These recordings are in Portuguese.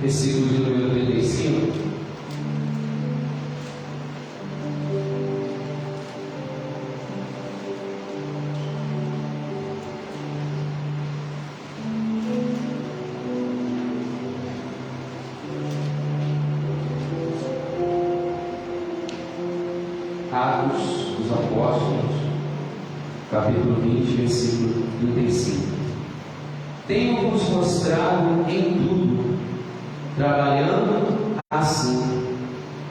Versículo de número 35. Atos dos Apóstolos, capítulo 20, versículo 35. Tenho-vos mostrado em tudo, trabalhando assim,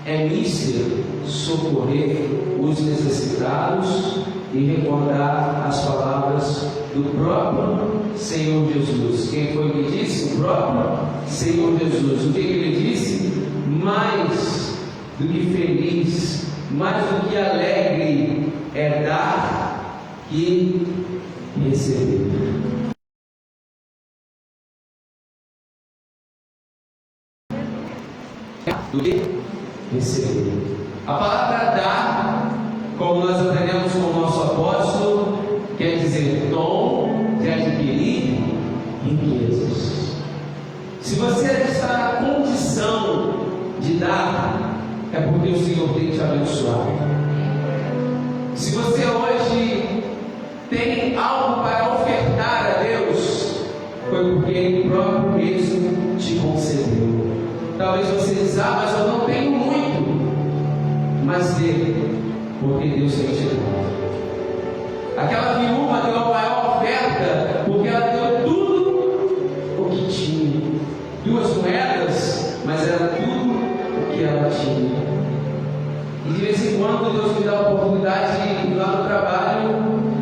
é mister socorrer os necessitados e recordar as palavras do próprio Senhor Jesus. Quem foi que disse? O próprio Senhor Jesus. O que ele disse? Mais do que feliz, mais do que alegre é dar que receber. Do que receber. A palavra dar, como nós aprendemos com o nosso apóstolo, quer dizer dom de adquirir riquezas. Se você está na condição de dar, é porque o Senhor tem te abençoado. Se você hoje tem algo para ofertar a Deus, foi porque Ele próprio mesmo te concedeu. Talvez você diz, mas eu não tenho muito, mas dê, porque Deus tem te dado. Aquela viúva deu a maior oferta, porque ela deu tudo o que tinha. 2 moedas, mas era tudo o que ela tinha. E de vez em quando Deus me dá a oportunidade de ir lá no trabalho.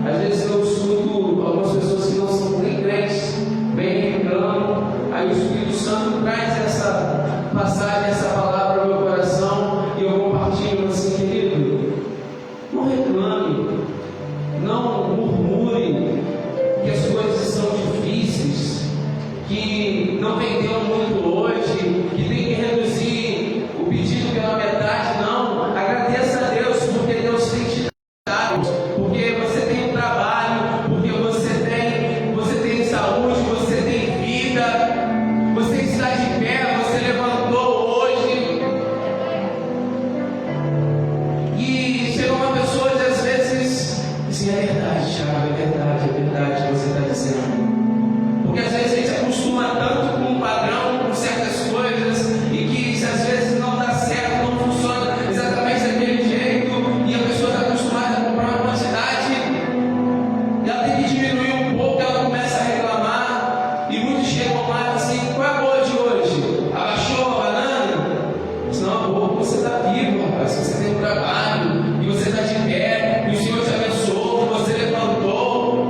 Às vezes eu escuto algumas pessoas que não são nem crentes, bem reclamam. Aí o Espírito Santo traz essa passagem, essa palavra ao meu coração, e eu compartilho assim, querido, não reclame, não murmure que as coisas são difíceis, que não vendeu muito hoje, que tem que reduzir o pedido pela metade. Não, agradeça a Deus, porque Deus tem te dado, porque você tem um trabalho, porque você tem saúde, você tem vida, você está de pé, você levantou hoje. E chega uma pessoa e às vezes diz, é verdade, Thiago, é verdade o que você está dizendo. Porque às vezes a gente acostuma tanto com um padrão, com certas coisas, e que se às vezes não dá certo, não funciona exatamente daquele jeito, e a pessoa está acostumada a comprar uma quantidade, e ela tem que diminuir um pouco, ela começa a reclamar, e muitos chegam lá e assim, qual é a boa de hoje? Abaixou a banana? Diz, não, boa, você está vivo, rapaz, você tem um trabalho, e você está de pé, e o Senhor te abençoou, você levantou.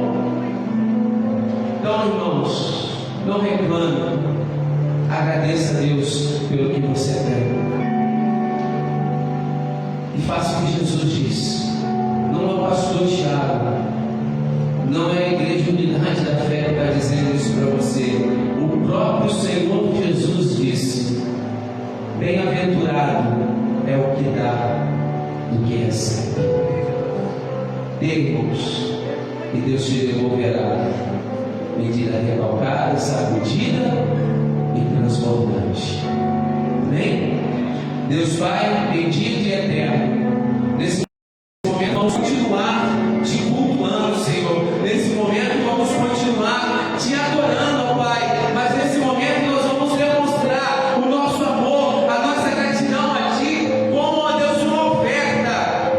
Então, irmãos, não reclame, agradeça a Deus pelo que você tem. E faça o que Jesus disse. Não é o pastor Thiago, não é a Igreja Unidade da Fé que está dizendo isso para você. O próprio Senhor Jesus disse: bem-aventurado é o que dá do que recebe. Dê-vos, e Deus te devolverá medida recalcada, sacudida e transbordante. Amém? Deus Pai, bendito e eterno, nesse momento vamos continuar te cultuando, Senhor. Nesse momento vamos continuar te adorando, ó Pai. Mas nesse momento nós vamos demonstrar o nosso amor, a nossa gratidão a Ti, como, ó Deus, uma oferta.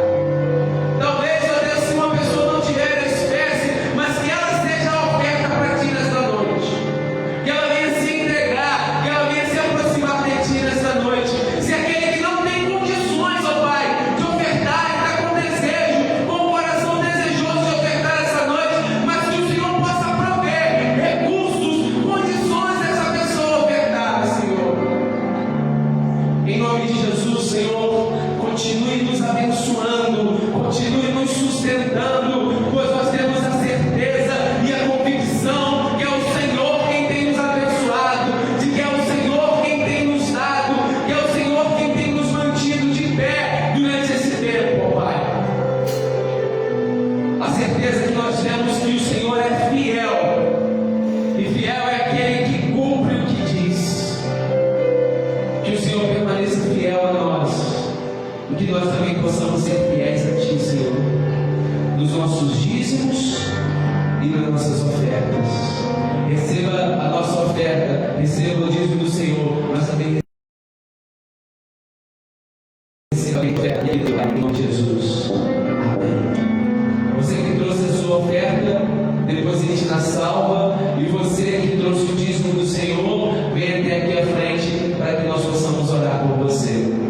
Talvez, ó Deus, se uma pessoa não tiver a espécie, mas que ela seja a oferta para Ti nesta noite. Que ela venha se entregar, que ela venha se aproximar de Ti nesta noite. Se aquele que não tem condições, ó Pai, de ofertar, está com desejo, com o coração desejoso de ofertar essa noite, mas que o Senhor possa prover recursos, condições dessa pessoa ofertar, Senhor. Em nome de Jesus, Senhor, continue nos abençoando, continue nos sustentando, pois nós temos a certeza e a convicção que é o Senhor quem tem nos abençoado, de que é o Senhor quem tem nos dado, que é o Senhor quem tem nos mantido de pé durante esse tempo, ó Pai. A certeza que nós temos que o Senhor é fiel, e fiel e que nós também possamos ser fiéis a Ti, Senhor, nos nossos dízimos e nas nossas ofertas. Receba a nossa oferta, receba o dízimo do Senhor, mas também receba a oferta em nome de Jesus. Amém. Você que trouxe a sua oferta, deposite na salva, e você que trouxe o dízimo do Senhor, venha até aqui à frente para que nós possamos orar por você.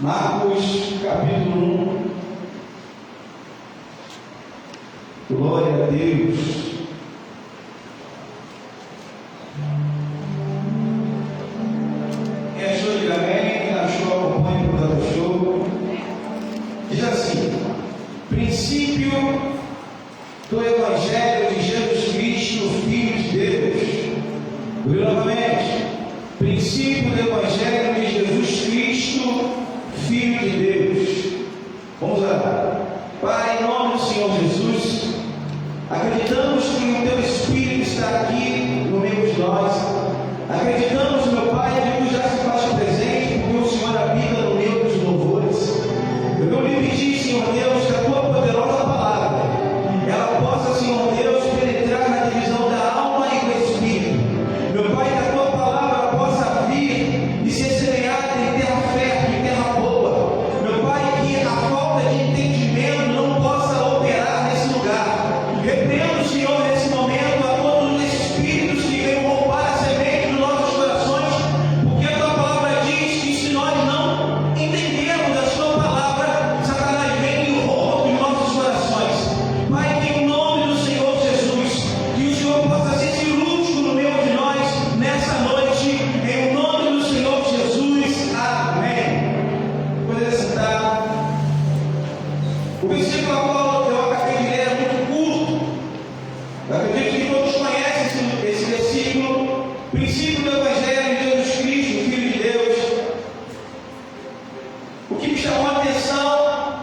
Marcos capítulo 1. Glória a Deus. Quem achou, diga amém. Quem achou, acompanhe por cada show. Diz assim: princípio do Evangelho de Jesus Cristo, Filho de Deus. Viu novamente? Princípio do Evangelho de Jesus Cristo, Filho de Deus. Vamos orar. Pai, em nome do Senhor Jesus, Acreditamos que o Teu Espírito está aqui no meio de nós. Acreditamos, meu Pai, que Tu já se faz presente, porque o Senhor habita no meio dos louvores. Eu lhe pedi, Senhor Deus, que a Tua poderosa palavra, ela possa, Senhor Deus, penetrar na divisão da alma e do Espírito. Meu Pai, que a Tua palavra possa vir e ser semeada em terra fértil, em terra boa. Meu Pai, que a falta de entendimento não possa operar nesse lugar. Repreendo, Senhor, nesse momento a todos os espíritos que venham roubar a semente dos nossos corações, porque a Tua palavra diz que se nós não entendermos a Sua palavra, Satanás vem e rouba os nossos corações. Pai, que em nome do Senhor Jesus, que o Senhor possa ser cirúrgico no meio de nós nessa noite, em nome do Senhor Jesus. Amém. Poder sentar. O versículo a qual eu acabei de ler é muito curto. Eu acredito que todos conhecem esse versículo. Princípio do Evangelho de Jesus Cristo, Filho de Deus. O que me chamou a atenção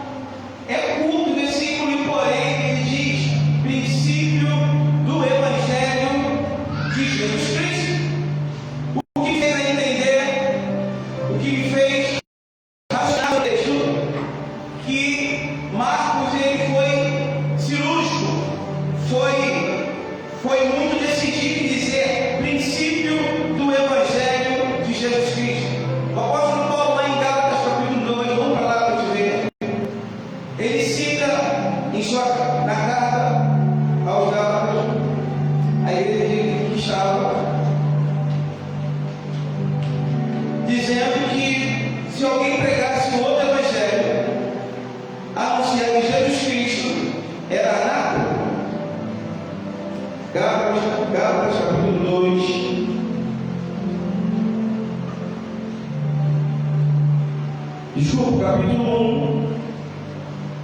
é curto o versículo, e porém ele diz: princípio do Evangelho de Jesus Cristo. O que me fez entender, o que me fez raciocinar o texto, que Marcos ele foi cirúrgico, foi muito decidido em dizer princípio do Evangelho de Jesus Cristo. O apóstolo Paulo, lá em Gálatas capítulo 2, vamos para lá para te ver. Ele cita na carta aos Gálatas, a igreja que estava, dizendo que se alguém pregasse outro Evangelho, anunciar que Jesus Cristo era anátema. Gálatas capítulo 2. Desculpa, capítulo 1,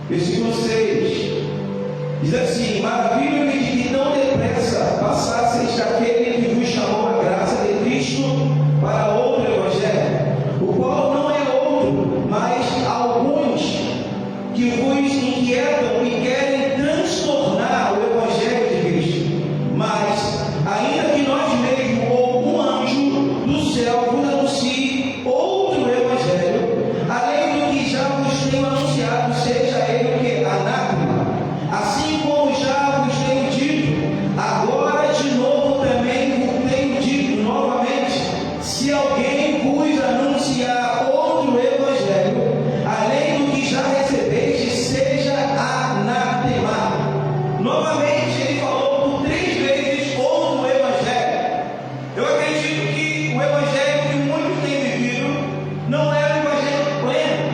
versículo 6. Diz assim: maravilha-me de que tão depressa passasseis daquele que vos chamou a graça de Cristo para outro Evangelho, o qual não é outro, mas alguns que vos inquietam e querem transtornar o Evangelho de Cristo. Mas, ainda que nós mesmos ou um anjo do céu vos anuncie outro Evangelho, além do que já vos tenho anunciado, seja ele o que? Anátema. Assim como já vos tenho dito, agora de novo também vos tenho dito novamente: se alguém vos anunciar outro Evangelho, além do que já recebeste, seja anatema. Novamente ele falou por 3 vezes outro Evangelho. Eu acredito que o Evangelho que muitos têm vivido não é o Evangelho pleno,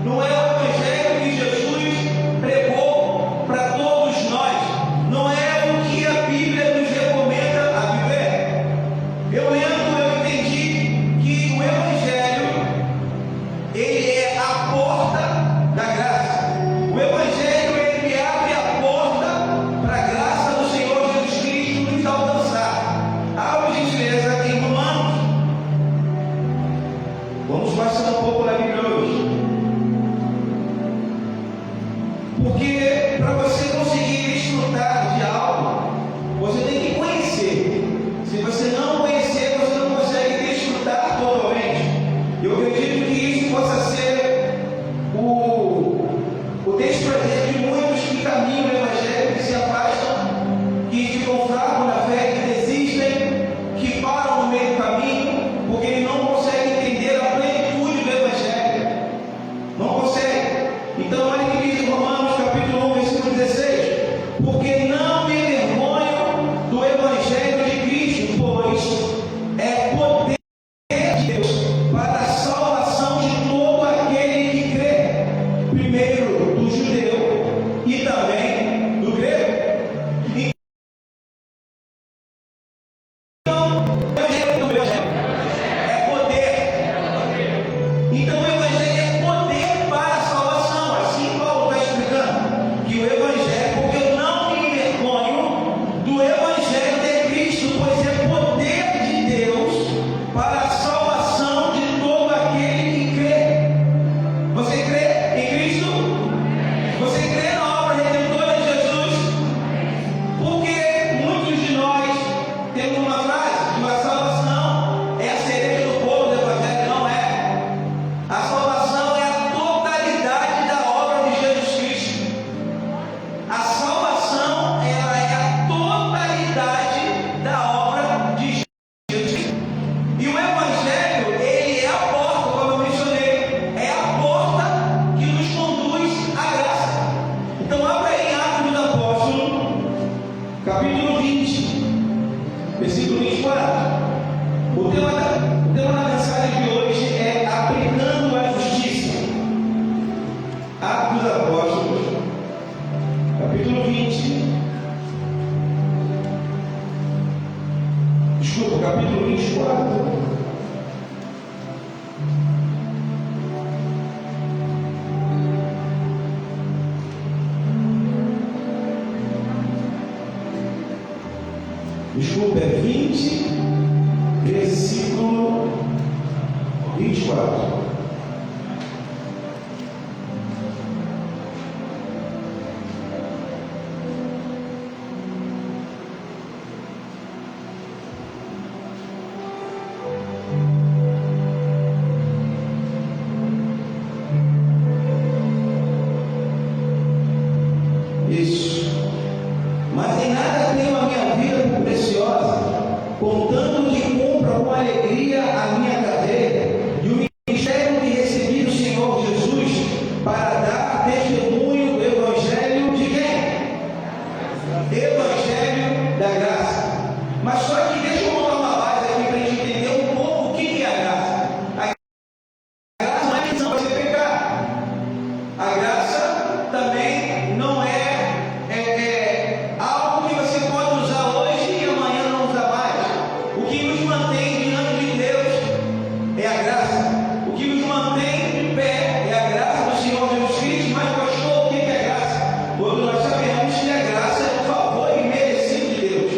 não é o Evangelho que Jesus pregou para todos nós, não é o que a Bíblia nos recomenda a viver. Eu lendo, eu entendi que o Evangelho, ele é a porta da graça. O Evangelho, ele abre a porta para a graça do Senhor Jesus Cristo nos alcançar. Abra gentileza em Romanos. Vamos passar um pouco na Bíblia hoje. Porque para você conseguir desfrutar de algo, você tem que conhecer. Se você não conhecer, Desculpa, é 20, versículo 24. Isso. Mas em nada tenho a minha vida por preciosa, contando que cumpra com alegria a minha carreira e o ministério que recebi do Senhor Jesus para dar testemunho do Evangelho de quem? Evangelho da graça. Mas só que deixa eu montar uma base aqui para a gente entender um pouco o que é a graça. A graça não é missão para você pecar. A graça também não é algo que você pode usar hoje e amanhã não usar mais. O que nos mantém diante de Deus é a graça. O que nos mantém de pé é a graça do Senhor Jesus Cristo. Mas, pastor, o que é graça? Quando nós sabemos que a graça é um favor imerecido de Deus.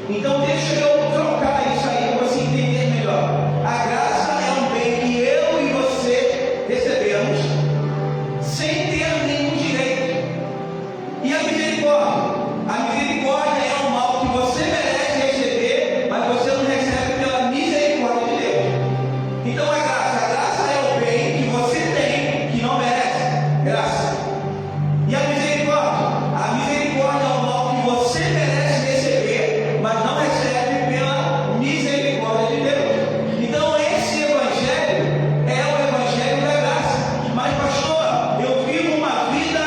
Então, deixa eu trocar isso aí para você entender melhor. A graça é um bem que eu e você recebemos sem ter nenhum direito. E a misericórdia? A misericórdia é um mal que você merece receber, mas você não recebe pela misericórdia de Deus. Então a graça é o bem que você tem, que não merece. Graça. E a misericórdia? A misericórdia é um mal que você merece receber, mas não recebe pela misericórdia de Deus. Então esse evangelho é o evangelho da graça. Mas, pastor, eu vivo uma vida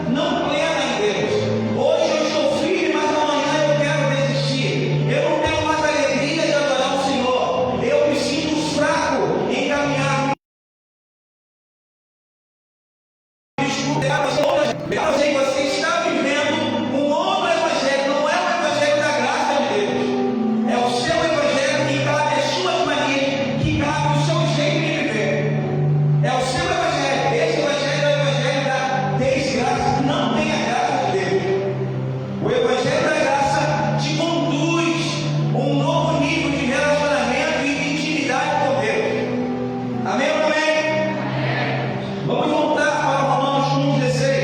não plena em Deus. Hoje eu estou firme, mas amanhã eu quero desistir. Eu não tenho mais alegria de adorar o Senhor. Eu me sinto fraco em caminhar. Desculpe, eu sei que você está vivendo um outro evangelho. Não é o evangelho da graça de Deus. É o seu evangelho que cabe às suas manias, que cabe ao seu jeito de viver. É o seu evangelho. Esse evangelho é o evangelho da desgraça, que não tem a graça de Deus. O evangelho da graça te conduz a um novo nível de relacionamento e de intimidade com Deus. Amém ou amém? Vamos voltar para Romanos 1,16.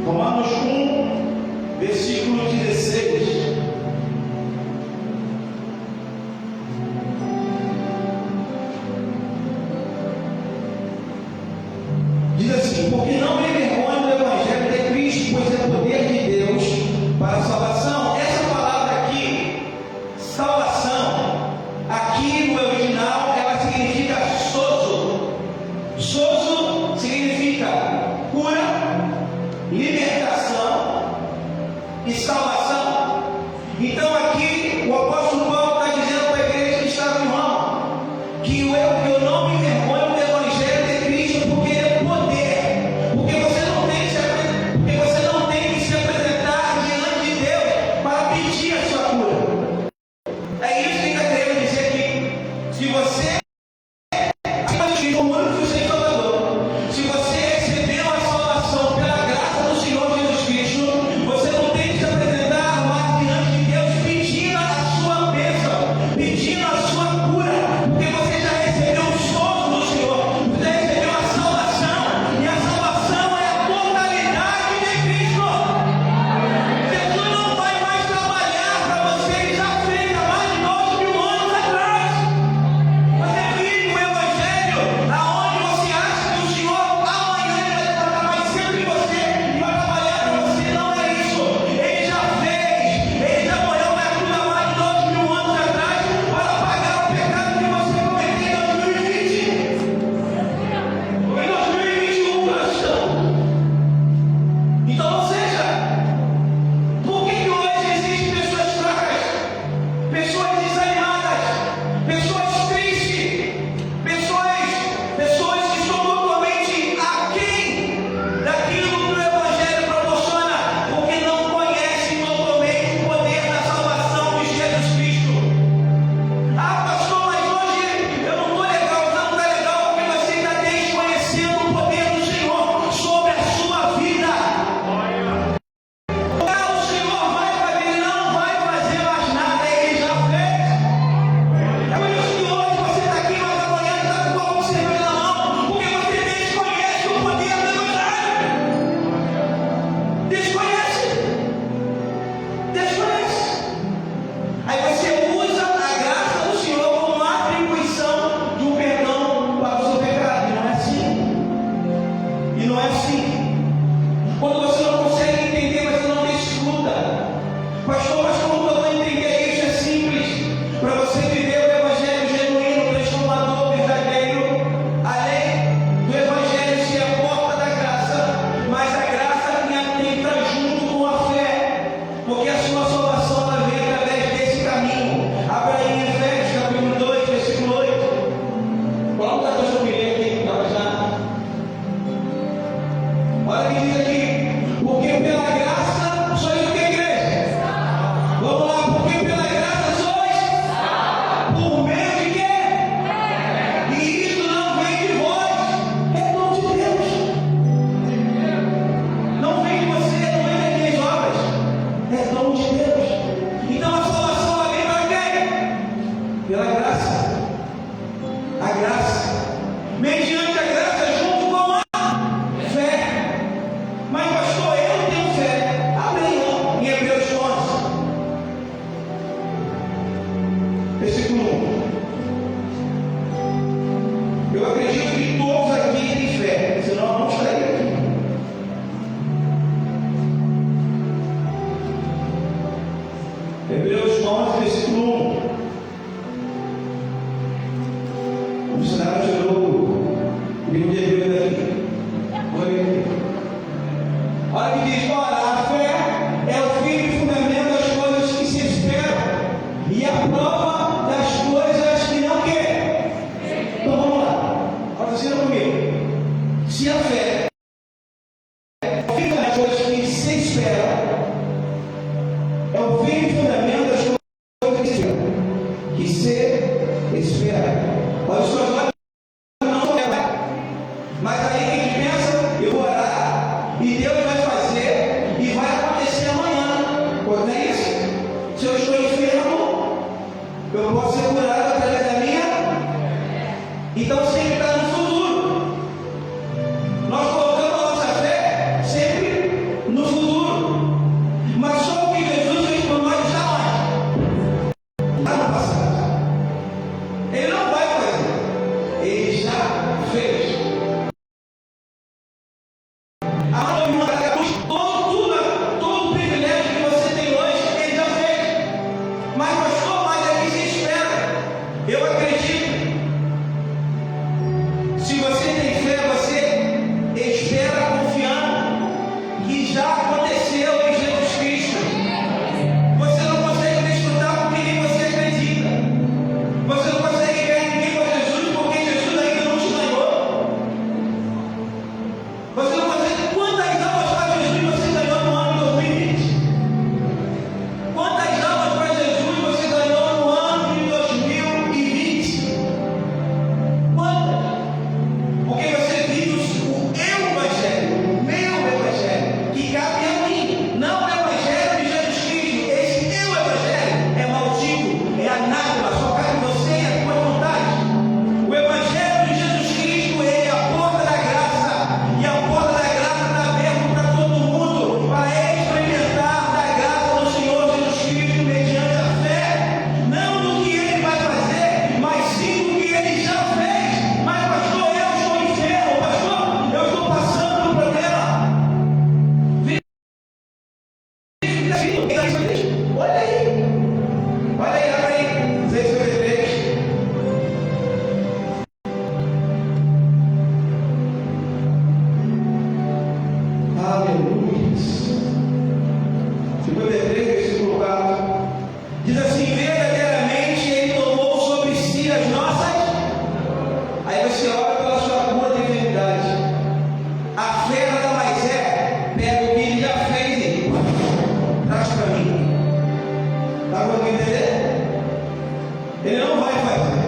Romanos 1, versículo 16. Diz assim: porque não me envergonho do Evangelho de Cristo, pois é poder de Deus para a salvação. Essa palavra aqui, salvação, aqui no original, ela significa sozo. Sozo significa cura, libertação e salvação. Então aqui o apóstolo Paulo está dizendo para a igreja que estava em Roma que eu não me envergonho do Evangelho de Cristo, porque ele é poder, porque você não tem que se apresentar diante de Deus para pedir a sua cura. É isso que ele está querendo dizer aqui. Se você se você recebeu a salvação pela graça do Senhor Jesus Cristo, você não tem que se apresentar mais diante de Deus pedindo a sua versículo 1. Eu acredito que todos aqui têm fé, senão eu não estaria aqui. Hebreus 11, versículo 1. O missionário tirou o livro de Hebreus daqui. Vou ler aqui. Olha que diz: ora, a fé é o firme fundamento das coisas que se esperam e a prova das coisas que não querem. Então vamos lá. Raciocina comigo. Se a fé é o firme das coisas que se esperam, é o firme fundamento das coisas que se esperam. Olha os seus olhos. Mas aí a gente pensa, eu vou orar e Deus vai fazer e vai acontecer amanhã. Não é isso? Se eu estou enfermo, eu posso ser curado através da minha. Então sempre está no futuro. Nós colocamos a nossa fé sempre no futuro. Mas só o que Jesus fez por nós está onde? Lá no passado. Ele não vai fazer. Ele já fez. Todo o privilégio que você tem hoje, ele já fez. Mas pastor, mas aqui se espera. Eu acredito. Se você tem fé, você espera confiando que já aconteceu em Jesus Cristo. Você não consegue desfrutar porque nem você acredita. Você não consegue ganhar ninguém com Jesus porque Jesus ainda não te ganhou. Você não consegue. Quantas almas para Jesus você ganhou no ano de 2020? Quantas almas para Jesus você ganhou no ano de 2020? Quantas? Porque você vive o Evangelho, o meu Evangelho, que cabe a mim, não o Evangelho de Jesus Cristo. Esse meu Evangelho é maldito, é anátema, só cabe você e a tua vontade. O Evangelho de Jesus Cristo, ele é a porta da graça, e a porta da graça está aberta para todo mundo, para experimentar da graça do Senhor Jesus Cristo mediante a fé, não do que ele vai fazer, mas sim do que ele já fez. Mas pastor, eu estou enfermo, pastor, eu estou passando por um problema. Olha aí, abre aí, 653. Aleluia. 53, versículo 4. Diz assim: verdadeiramente ele tomou sobre si as nossas. Aí você ora pela sua cura de enfermidade. A fé nada mais é, pega o que ele já fez e traz para mim. Está conseguindo entender? Ele não vai fazer.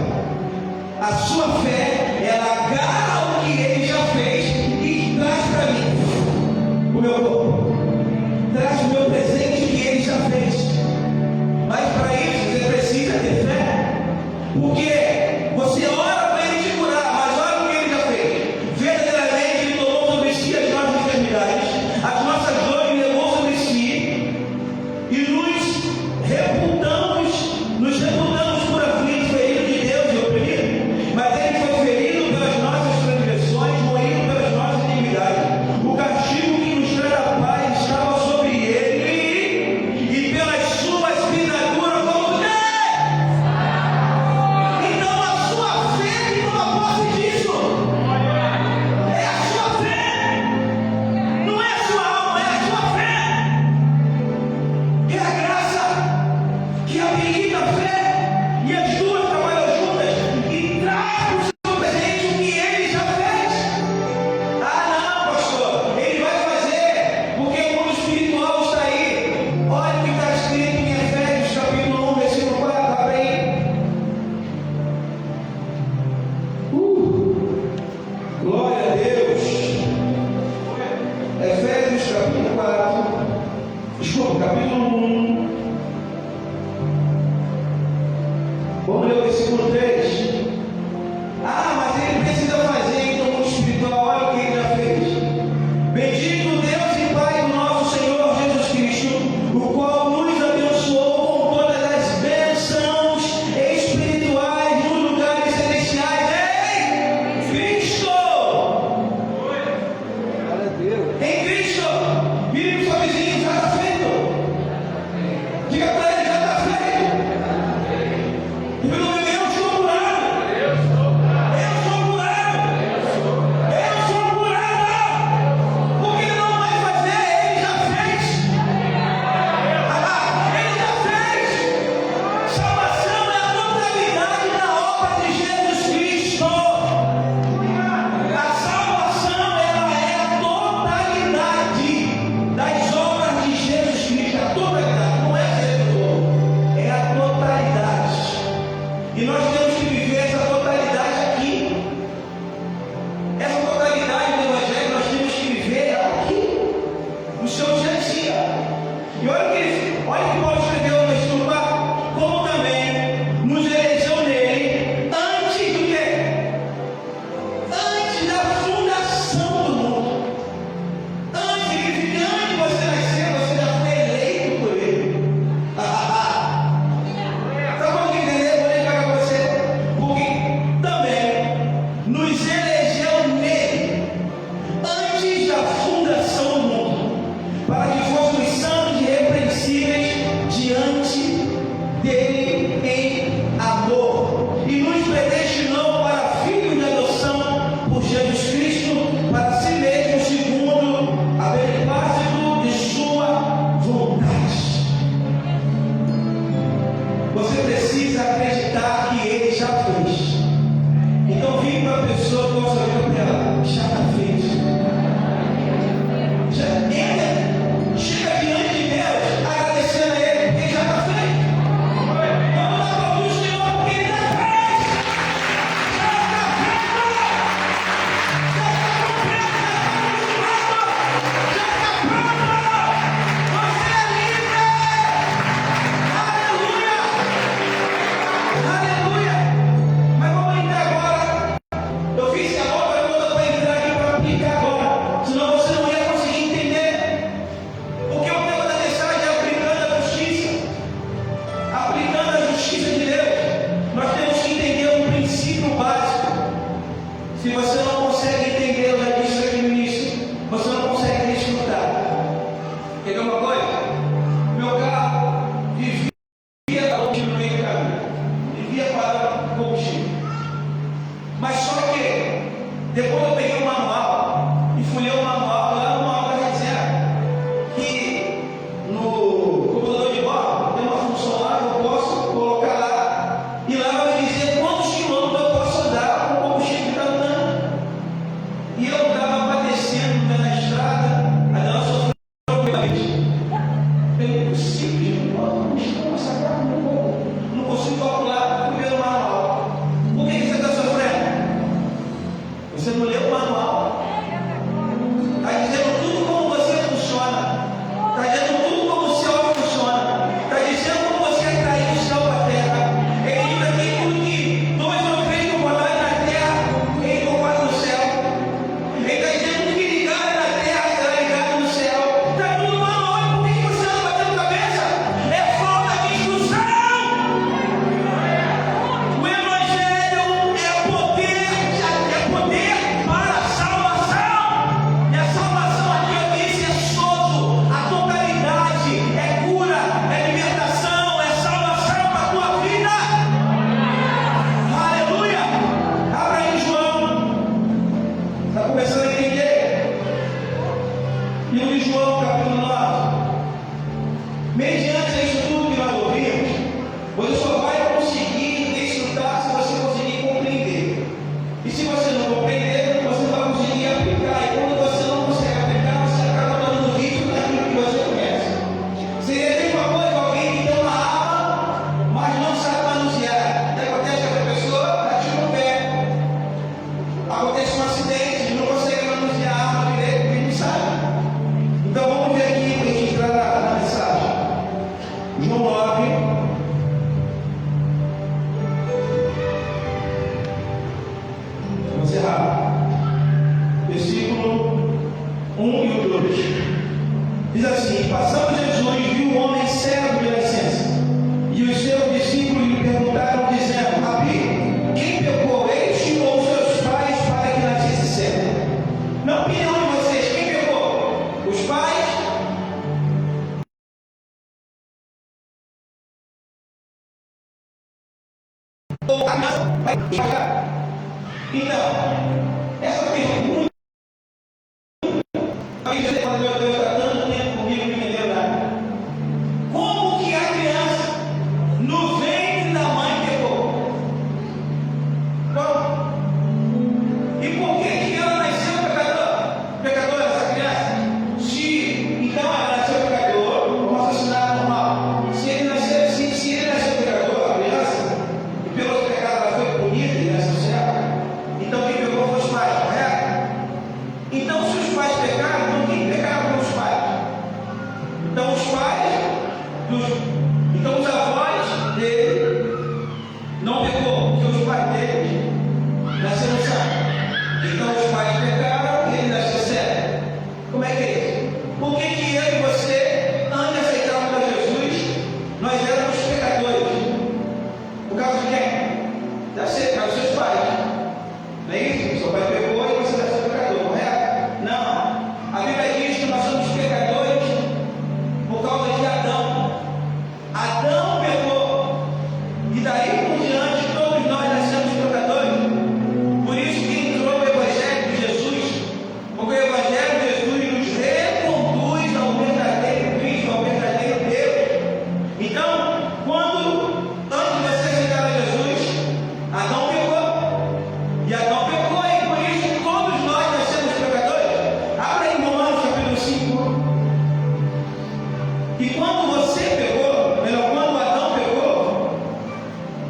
A sua fé, ela agarra o que ele já fez e traz para mim. O meu corpo. Traz o meu presente que ele já fez. Mas para isso você precisa ter fé. Porque você ora para ele te curar, mas olha o que ele já fez. Verdadeiramente ele tomou sobre si as nossas enfermidades, as nossas dores ele levou sobre si, e nos reputamos por aflitos, feridos de Deus e oprimidos. Mas ele foi ferido pelas nossas transgressões, moído pelas nossas iniquidades. O castigo que nos traz a paz estava sobre ele, e pelas suas pisaduras fomos Então a sua fé que toma posse disso. É a sua fé. Não é a sua alma, é a sua fé. É a graça que habilita a fé, e as duas trabalham juntas e traz para o seu presente o que ele já fez. Ah, não, pastor, ele vai fazer porque o mundo espiritual está aí. Olha o que está escrito em Efésios capítulo 1, versículo 4. Abre aí. Glória a Deus. Efésios capítulo 4. Desculpa, capítulo 1. Vamos ler o versículo 3. Ah, mas ele precisa fazer então o mundo espiritual. Olha o que ele já fez. Bendito Deus e Pai do nosso Senhor Jesus Cristo, o qual nos abençoou com todas as bênçãos espirituais dele em amor e nos predestinou para filhos de adoção por Jesus Cristo, para si mesmo, segundo a beneplácito de sua vontade. Você precisa acreditar que ele já fez. Então, vire para a pessoa que você olha para ela: já está feito. Chega diante de Deus agradecendo a Ele, porque já está feito. Vamos lá para o Senhor, porque Ele já fez. Já está feito. Já está completo. Já está pronto. Você é livre. Aleluia. Aleluia. Mas vamos entrar agora. Eu fiz a obra toda para entrar aqui para aplicar agora. Senão você não ia conseguir entender. Porque o tema da mensagem é aplicando a justiça de Deus. Nós temos que entender um princípio básico. Se você não consegue entender, eu já disse aqui no início, você não consegue desfrutar. Quer ver uma coisa? Meu carro vivia combustível no meio do caminho, vivia parando com combustível. Mas só que, depois eu peguei o manual e fui ler o manual, lá no manual está dizendo que no computador de bordo tem uma função lá que eu posso colocar lá, e lá vai me dizer quantos quilômetros eu posso andar com o combustível que está andando. E eu estava padecendo na estrada, a ela sofreu completamente. Bem possível, não consigo calcular, fui ver o manual. Por que você está sofrendo? Você não leu o manual. Está dizendo tudo como você funciona. Está dizendo tudo como o céu funciona. Está dizendo como você atrair o céu para a terra. Ele diz aqui tudo que 2 ou 3 concordarem na terra, ele concorda no céu. Ele está dizendo tudo que ligar na terra será ligado no céu. Está tudo no manual. Por que você anda batendo cabeça? É falta de instrução. O Evangelho é poder para a salvação. E a salvação aqui eu disse é todo, a totalidade, é cura, é libertação, é salvação para a tua vida. Aleluia! Abra aí João. Está começando a entender? Livro de João, capítulo 9. Mediante isso tudo que nós ouvimos, você só vai conseguir desfrutar se você conseguir compreender. E se você não compreender, você não vai conseguir aplicar. E quando você não consegue aplicar, você acaba dando ritmo daquilo que você conhece. Seria a mesma coisa que alguém que tem uma arma, mas não sabe manusear. O que acontece com a pessoa? Atira o pé. Acontece um acidente, ele não consegue manusear a arma direito, porque ele não sabe. Então vamos ver aqui para a gente entrar na mensagem. João 9. Vamos encerrar. Versículo 1 e o 2. Diz assim: passando Jesus, viu um homem cego de nascença, e os seus discípulos lhe perguntaram, dizendo: Rabi, quem pecou, este ou seus pais, para que nascesse cego? Na opinião de vocês, quem pecou? Os pais? Ou a criança? Então, essa pergunta, talvez você fale: meu Deus, está tanto tempo comigo, não entendeu nada. Como que a criança no ventre da mãe pecou? Como? E por que ela nasceu pecadora, essa criança? Se então ela nasceu pecador, vamos assassinar normal. Se ele nasceu pecador, a criança, e pelos pecados ela foi punida e nasceu cega, então quem pecou foi os pais, correto? Então, se os pais pecaram, então quem pecaram foram os pais? Então, os pais, então os avós dele não pecou, porque os pais dele nasceram cegos. Então, os pais pecaram e ele nasceu cego. Como é que é isso? Por que que eu e você, antes de aceitarmos a Jesus, nós éramos pecadores? Por causa de quem? Deve ser por causa dos seus pais. Não é isso? Seu pai pecou e você nasceu pecador, correto? Não. A Bíblia diz que nós somos pecadores por causa de Adão. Adão pecou.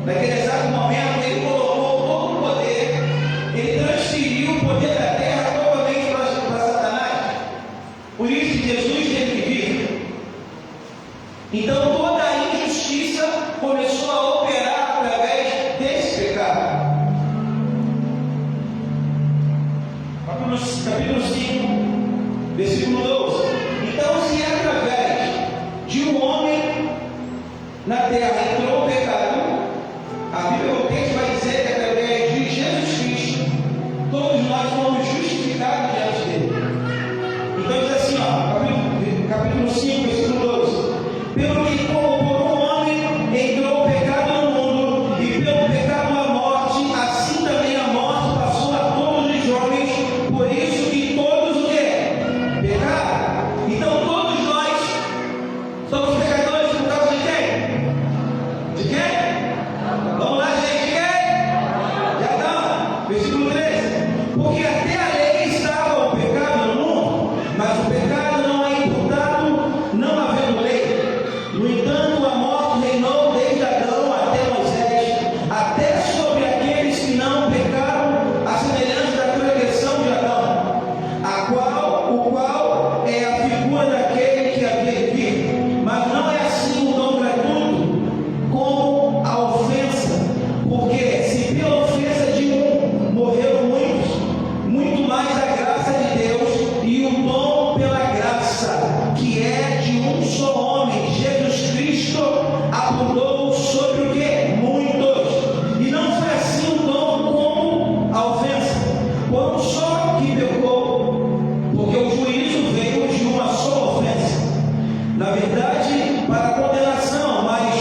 naquele exato momento, ele colocou todo o poder, ele transferiu o poder da terra totalmente para Satanás. Por isso que Jesus teve que vir. Então toda a injustiça começou a operar através desse pecado. Capítulo 5, versículo 12. Então, se através de um homem na terra entrou o pecado, a Bíblia, o texto vai dizer que através de Jesus Cristo, todos nós fomos justificados diante dele. Então diz assim, capítulo 5, versículo 12. Pelo que, como por um homem entrou o pecado no mundo, e pelo pecado a morte, assim também a morte passou a todos os homens, por isso que todos o quê? Pecaram. Então todos nós somos pecadores por causa de quem? De quem? Vamos lá, gente, de quem? De Adão. Versículo 13. Porque até a lei estava o pecado no mundo, mas o pecado não é imputado, não havendo lei. No entanto, a morte reinou desde Adão até Moisés, até sobre aqueles que não pecaram, a semelhança da transgressão de Adão, o qual é a figura daquele que havia de vir. Mas não é assim o dom gratuito como a ofensa, porque se pela ofensa de um morreram muitos, muito mais a graça de Deus e o dom pela graça, que é de um só homem, Jesus Cristo, abundou sobre o quê? Muitos. E não foi assim o dom como a ofensa, por um só que pecou, porque o juízo veio de uma só ofensa, na verdade, para a condenação, mas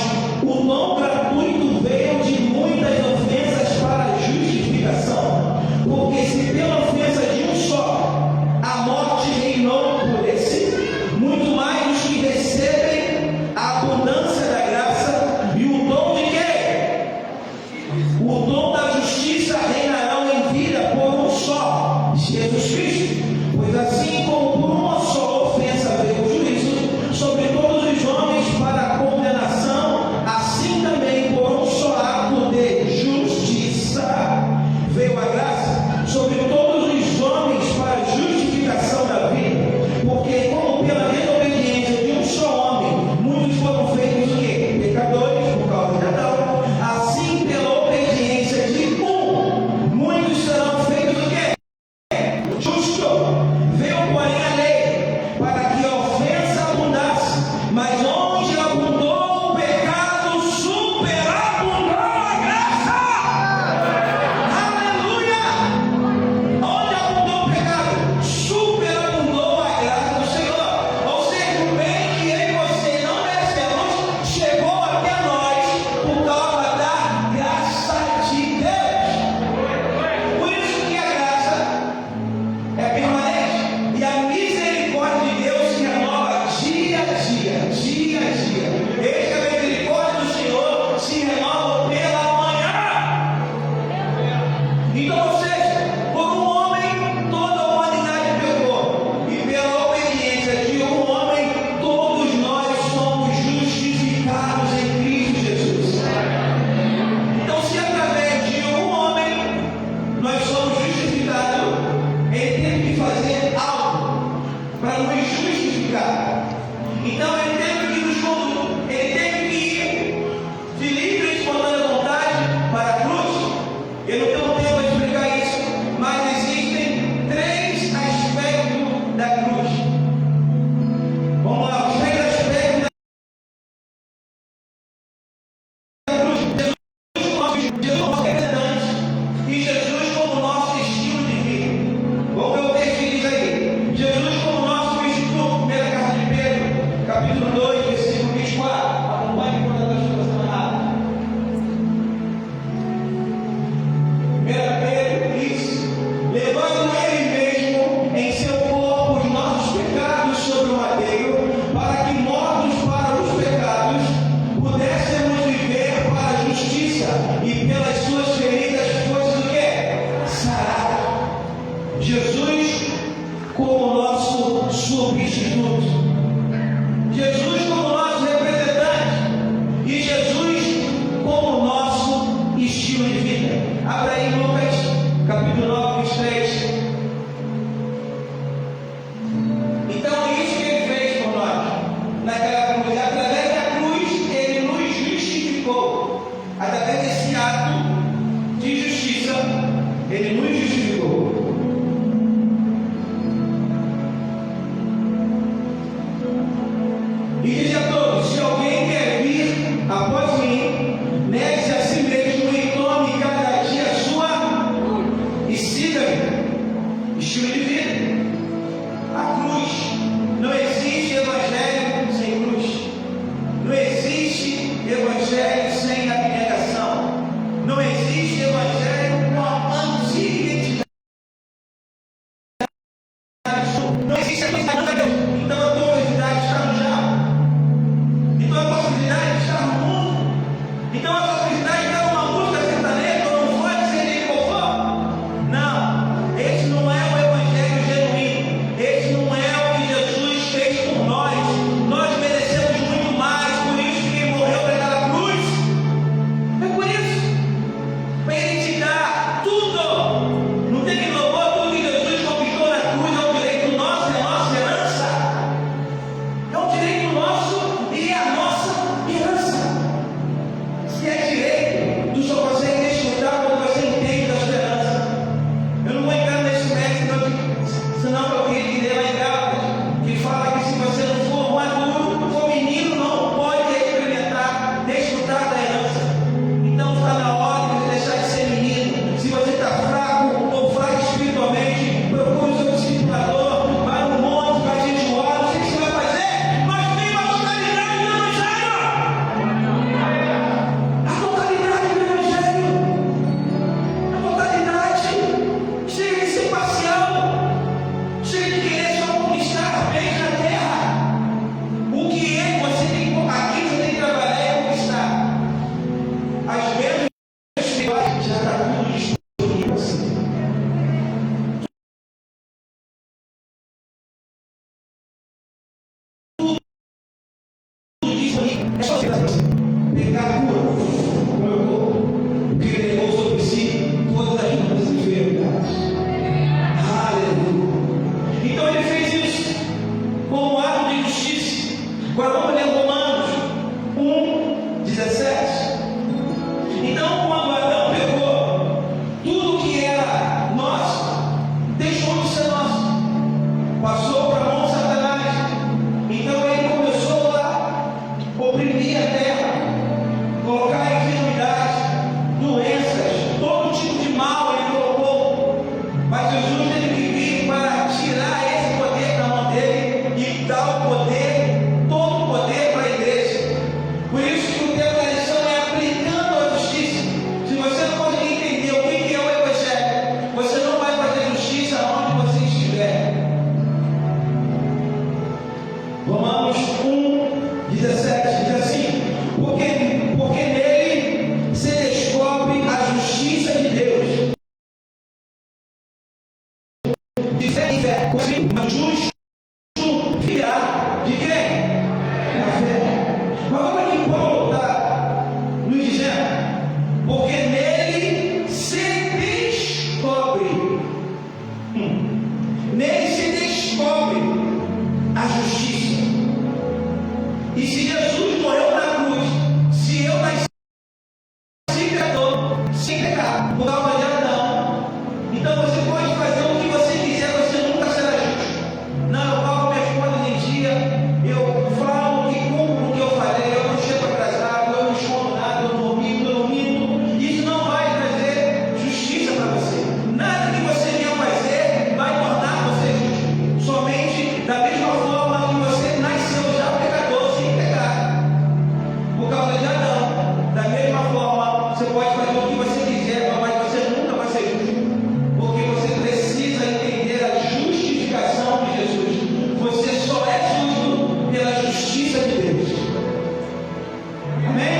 o dom gratuito veio de muitas ofensas para a justificação. Porque se pela ofensa de um só a morte reinou por esse, muito mais os que recebem a abundância da graça e o dom de quê? O dom da justiça reinarão em vida por um só, Jesus Cristo. Pois assim como por uma só ofensa veio o juízo sobre todos os homens para a condenação, assim também por um só ato de justiça veio a graça sobre todos os homens para a justificação da vida. Porque como pela desobediência de um só homem, muitos foram feitos o quê? Pecadores por causa de Adão, assim pela obediência de um, muitos serão feitos o quê? Justo. Veio, porém, a lei para que a ofensa abundasse, mas onde abundou o pecado, superabundou a graça. Aleluia! Onde abundou o pecado, superabundou a graça do Senhor. Ou seja, o bem que eu e você não merecemos chegou até nós por causa da graça de Deus. Por isso que a graça é permanente. E a misericórdia de Deus se renova dia a dia, dia a dia. Eis que a misericórdia do Senhor se renova pela manhã. Então, ou seja, por um homem toda a humanidade pecou, e pela obediência de um homem todos nós somos justificados em Cristo Jesus. Então, se através de um homem nós somos justificados, ele teve que fazer algo para nos justificar. Então ele teve que nos conduzir, ele teve que ir de livre e espontânea vontade para a cruz. Eu não tenho tempo para explicar isso, mas existem três aspectos da cruz. Vamos lá, os três aspectos da cruz. Jesus como representante e Jesus como nosso estilo de vida. Vamos ver o texto que diz aí. Jesus como nosso estilo, primeira carta de Pedro, capítulo 2, versículo 24. Acompanhe quando eu estou passando errado. 1 Pedro diz: levando ele mesmo em seu corpo os nossos pecados sobre o madeiro, para que mortos para os pecados pudéssemos viver para a justiça, e pelas suas feridas de fé em fé, mas justo virá de quem? Da fé. Mas olha que Paulo está nos dizendo, porque nele se descobre, nele se descobre a justiça. E se Jesus morreu na cruz, se eu nasci pecador, sem pecado, por causa de Adão, então você pode fazer o que você quiser, você nunca será justo. Não, eu pago minhas contas em dia, eu falo e cumpro o que eu falei, eu não chego atrasado, eu não escondo nada, eu não minto. Isso não vai trazer justiça para você. Nada que você venha fazer vai tornar você justo. Somente da mesma forma que você nasceu já pecador, sem pecado, por causa de Adão. Da mesma forma, você pode fazer o que você quiser, mas você nunca vai ser justo, porque você precisa entender a justificação de Jesus. Você só é justo pela justiça de Deus. Amém?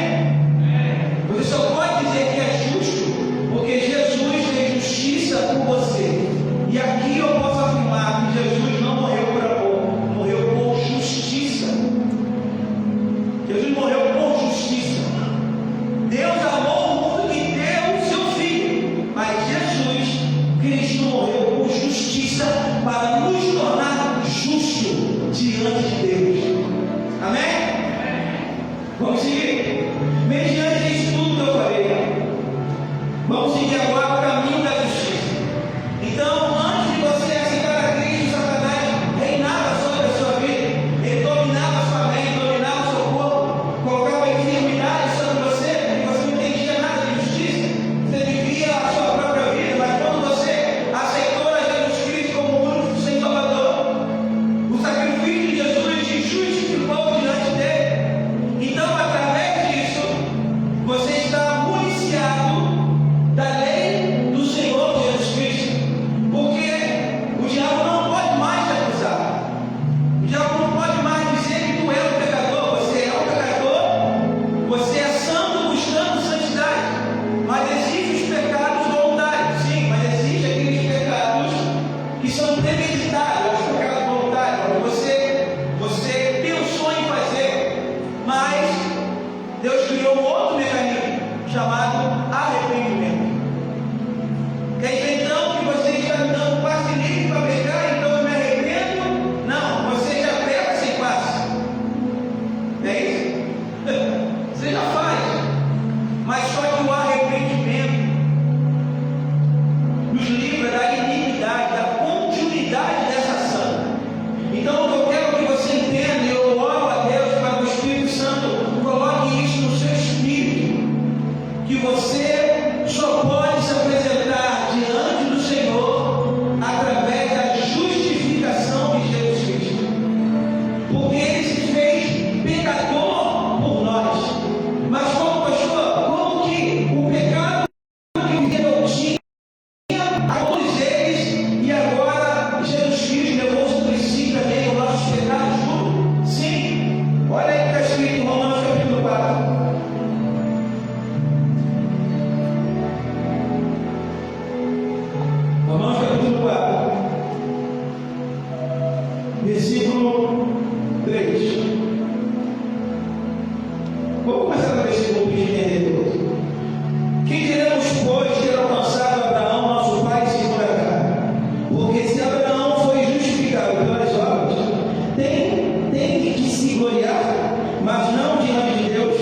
Você só pode dizer que é justo porque Jesus fez justiça por você. E aqui eu posso afirmar que Jesus não morreu por amor, morreu por justiça. Jesus morreu por justiça. Deus amou o mundo que deu o seu Filho, mas Jesus Cristo morreu por justiça para nos tornar justos diante de Deus. Amém? Vamos seguir? Mediante isso tudo que eu falei, vamos seguir agora o caminho da justiça. Então, antes de você aceitar a Cristo, Satanás reinava sobre a sua vida, ele dominava a sua mente, dominava o seu corpo, colocava enfermidade sobre você, porque você não entendia nada de justiça, você vivia a sua própria vida. Mas quando você aceitou a Jesus Cristo como o único Senhor Salvador, o sacrifício de Jesus te justificou diante dele. Então, através disso, você está municiado da lei do Senhor Jesus Cristo, porque o diabo não pode mais te acusar. O diabo não pode mais dizer que tu é um pecador. Você é um pecador, você é santo buscando santidade, mas existem os pecados voluntários, sim, mas existem aqueles pecados que são premeditados, os pecados voluntários, que você pensou em fazer, mas Deus criou um outro mecanismo chamado arrependimento. Quer dizer então que você está me dando passe livre para pecar, então eu me arrependo? Não, você já peca sem passe. É isso? Você já faz. Mas só que o arrependimento nos livra da iniquidade, da continuidade dessa ação. Então o que eu quero que você entenda, e eu oro a Deus para que o Espírito Santo coloque isso no seu espírito, que você só pode se apresentar diante do Senhor através da justificação de Jesus Cristo, porque Ele se fez pecador por nós. Mas como pastor, como que o pecado que eu tinha a todos eles, e agora Jesus Cristo levou sobre si também os nossos pecados tudo? Sim, olha aí que está escrito em Romanos capítulo 4. Romanos capítulo 4, versículo 3. Vou começar no versículo 1 e entender tudo. Que diremos, pois, ter alcançado Abraão, nosso pai, segundo a carne? Porque se Abraão foi justificado pelas obras, tem que se gloriar, mas não diante de Deus.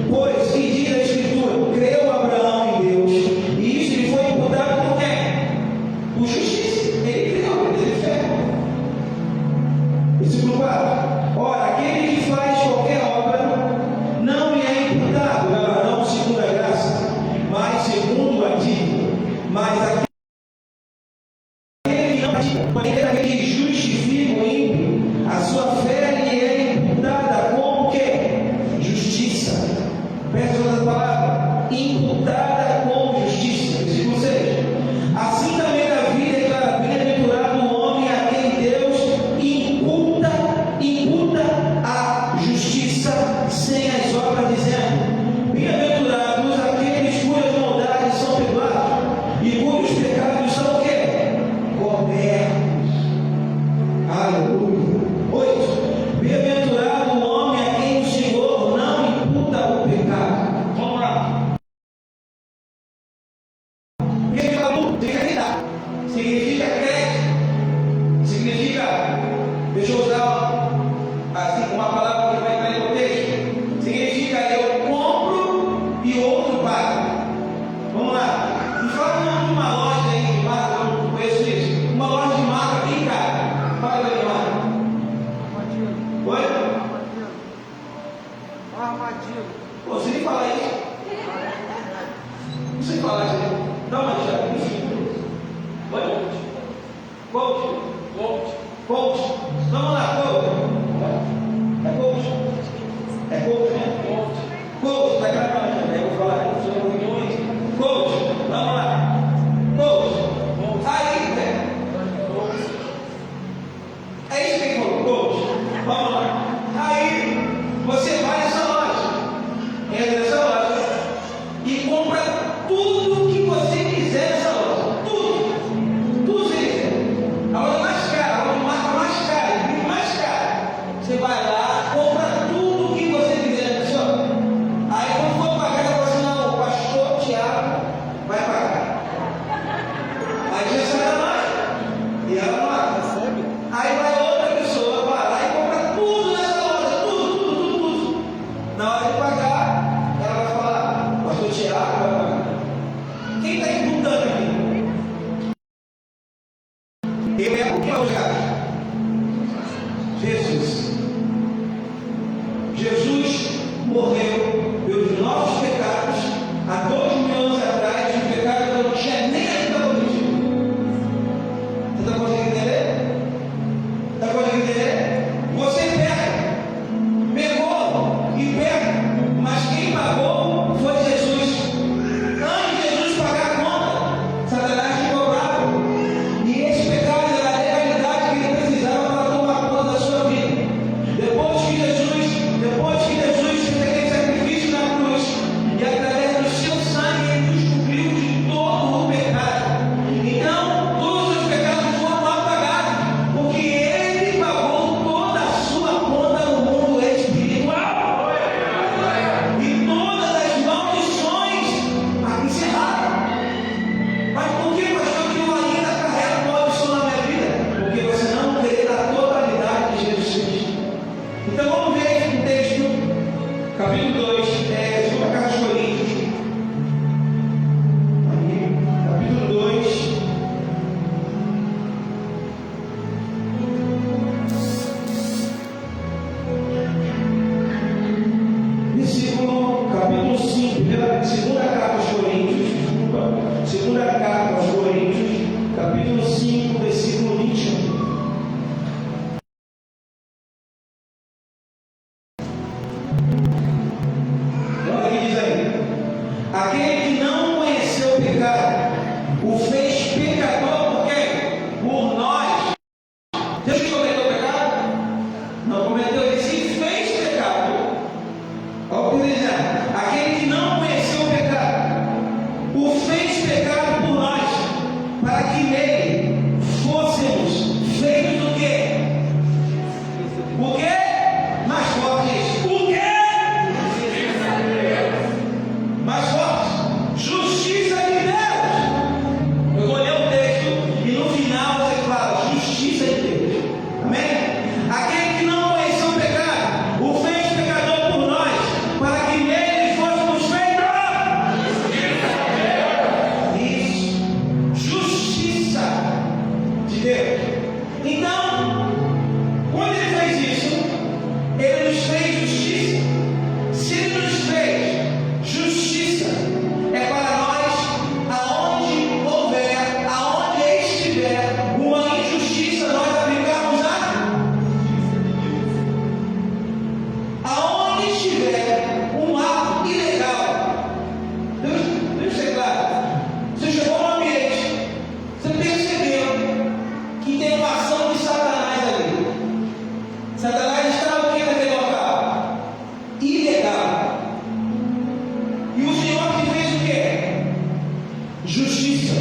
Pois, que diz a Escritura? Creu Abraão em Deus, e isso lhe foi imputado por quem? Por justiça. Ele creu, ele teve fé. Versículo 4. Ora, aquele que faz qualquer obra não lhe é imputado galardão segundo a graça, mas segundo a dívida. Mas aquele que não pratica, porém aquele que justifica o ímpio, a sua fé lhe é imputada como que? Justiça. Presta outra palavra. Imputada como justiça. Versículo 6. Assim também Davi declara: bem-aventurado o homem a quem Deus imputa a justiça sem as obras, dizendo: bem-aventurados aqueles cujas maldades são perdoadas e cujos pecados são o quê? Cobertos. Você fala assim, dá uma chave, enfim. Coach. Vamos lá, coach. É coach? É coach, né? Coach, tá gravando, eu vou falar, coach, vamos lá. Coach. Aí, né? É isso que ele falou, coach. Vamos lá. Aí, você vai nessa loja. Entra nessa loja e compra tudo que você quiser nessa loja. Tudo. Tudo que você quiser. A loja mais cara, a loja mais cara, mais cara. Você vai lá, compra tudo que você quiser, pessoal. Aí quando for pagar, eu vou assinar o pastor Tiago vai pagar. Aí já sai da loja. E ela não lá. Aí vai outra pessoa, vai lá e compra tudo nessa loja, tudo. Na hora de pagar, ela vai falar, pastor Tiago vai pagar. Quem está imputando aqui? Eu é o que é o gasto? Jesus. Jesus morreu pelos nossos pecados há 2.000 anos atrás, um pecado que eu não tinha nem ainda cometido. Você está conseguindo entender? Está conseguindo entender? Você pegou e pega, mas quem pagou foi Jesus. Antes de Jesus pagar a conta, Satanás ficou bravo. E esse pecado era a legalidade que ele precisava para tomar conta da sua vida. Depois que Jesus fez aquele sacrifício na cruz, e através do seu sangue ele nos cobriu de todo o pecado. Então, todos os pecados foram apagados, porque ele pagou toda a sua conta no mundo espiritual. E todas as maldições encerraram. Mas por que, pastor, que eu ainda carrego maldição na minha vida? Porque você não crê na totalidade de Jesus Cristo. Então vamos ver o texto, capítulo 2, segunda carta aos Coríntios. Capítulo 2. Capítulo 5, segunda carta aos Coríntios, segunda carta aos Coríntios, capítulo 5, versículo 21. Olha o que diz aí. Aquele que não conheceu o pecado, o fez pecador por quê? Por nós. Jesus cometeu pecado? Não cometeu, ele se fez pecado. Olha o que diz aí. Aquele que não conheceu o pecado, o fez pecado por nós, para que nele fôssemos feitos do quê? O quê? Mais fortes. O quê? Mais fortes. Justiça de Deus. Eu vou ler o texto e no final você fala justiça de Deus. Amém? Aquele que não conheceu o pecado, o fez pecador por nós, para que nele fôssemos feitos. Isso. Justiça de Deus. Então, quando ele fez isso, ele nos fez justiça. Se ele nos fez justiça, é para nós, aonde houver, aonde estiver uma injustiça, nós aplicarmos aonde estiver um ato ilegal. Deixa eu ser claro. Você chegou no ambiente, você percebeu que tem uma ação de Satanás ali. Satanás está o que naquele local? Ilegal. E o Senhor te fez o quê? Justiça.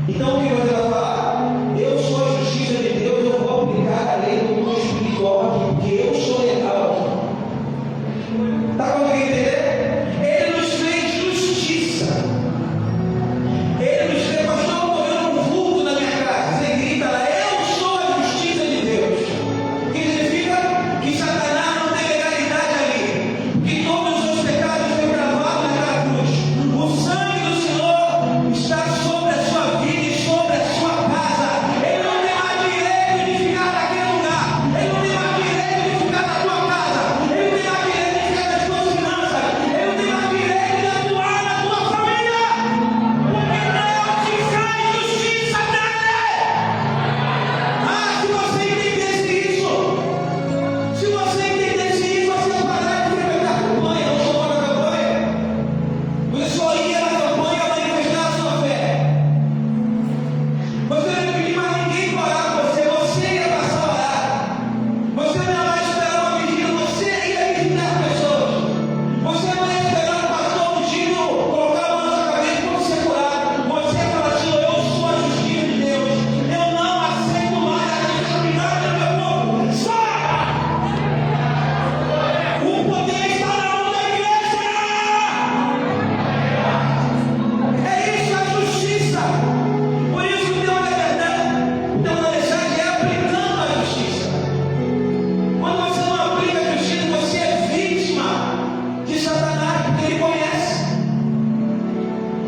Então o que você vai falar? Eu sou a justiça de Deus, eu vou aplicar a lei do mundo espiritual aqui, porque eu sou legal aqui. Está conseguindo entender? Ele nos fez justiça. Ele nos fez, pastor, eu estou vendo um vulto na minha casa. Você grita lá, eu sou a justiça de Deus. O que significa? Que Satanás não tem legalidade ali. Que todos os seus pecados foram gravados naquela cruz. O sangue do Senhor está sobre a sua vida e sobre a sua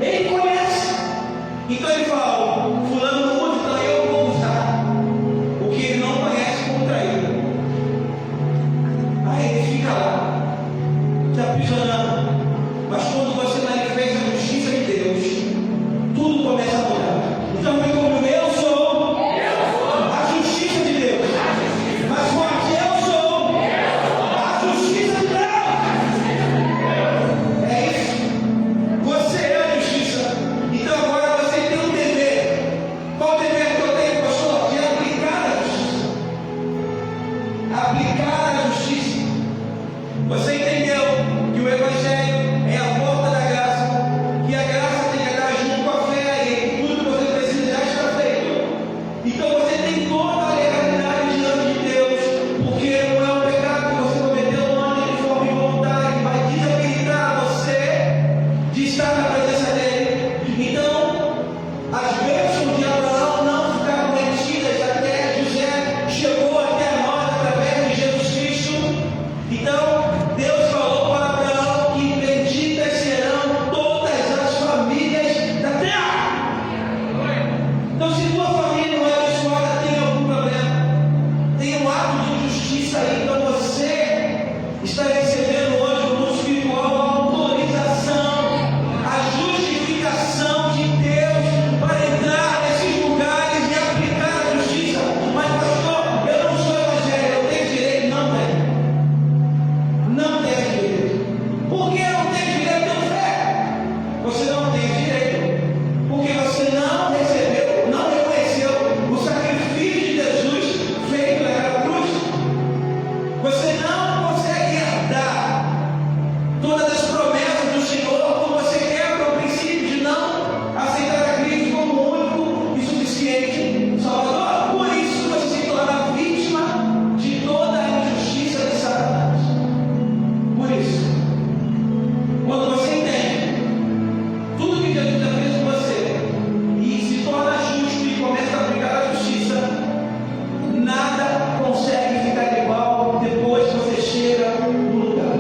Ele conhece. Então ele fala: fulano não usa, então eu vou usar o que ele não conhece contra ele. Aí ele fica lá, se aprisionando. Mas quando você manifesta a justiça de Deus, tudo começa a mudar. Então, como eu sou a justiça de Deus. Mais forte, eu sou a justiça de Deus. É isso. Você é a justiça. Então agora você tem um dever. Qual o dever que eu tenho, pastor? De aplicar a justiça. Aplicar a justiça. Você entendeu que o Evangelho é a porta da graça, que a graça tem que andar junto com a fé aí, tudo que você precisa já está feito. Então você tem toda a legalidade diante de Deus, porque não é um pecado que você cometeu ontem de forma involuntária, que vai desabilitar você de estar na presença dele. Então, as bênçãos de Abraão não ficaram retidas até José chegou até nós através de Jesus Cristo. Então, Deus falou para Abraão que benditas serão todas as famílias da terra. Então, se tua família não é abençoada, tem algum problema, tem um ato de injustiça aí. Então, você está recebendo hoje no mundo espiritual a autorização, a justificação de Deus para entrar nesses lugares e aplicar a justiça. Mas, pastor, eu não sou evangélico, eu tenho direito? Não tenho. Não tem direito. Por que não tem direito? Tenho fé. Você não tem direito, porque você não recebeu, não reconheceu o sacrifício de Jesus feito naquela cruz. Você não consegue herdar todas as promessas do Senhor quando você quebra o princípio de não aceitar a Cristo como o único e suficiente Salvador. Por isso você se torna vítima de toda a injustiça de Satanás. Por isso, quando você entende tudo que Jesus já fez com você e se torna justo e começa a aplicar a justiça, nada consegue ficar igual depois que você chega no lugar.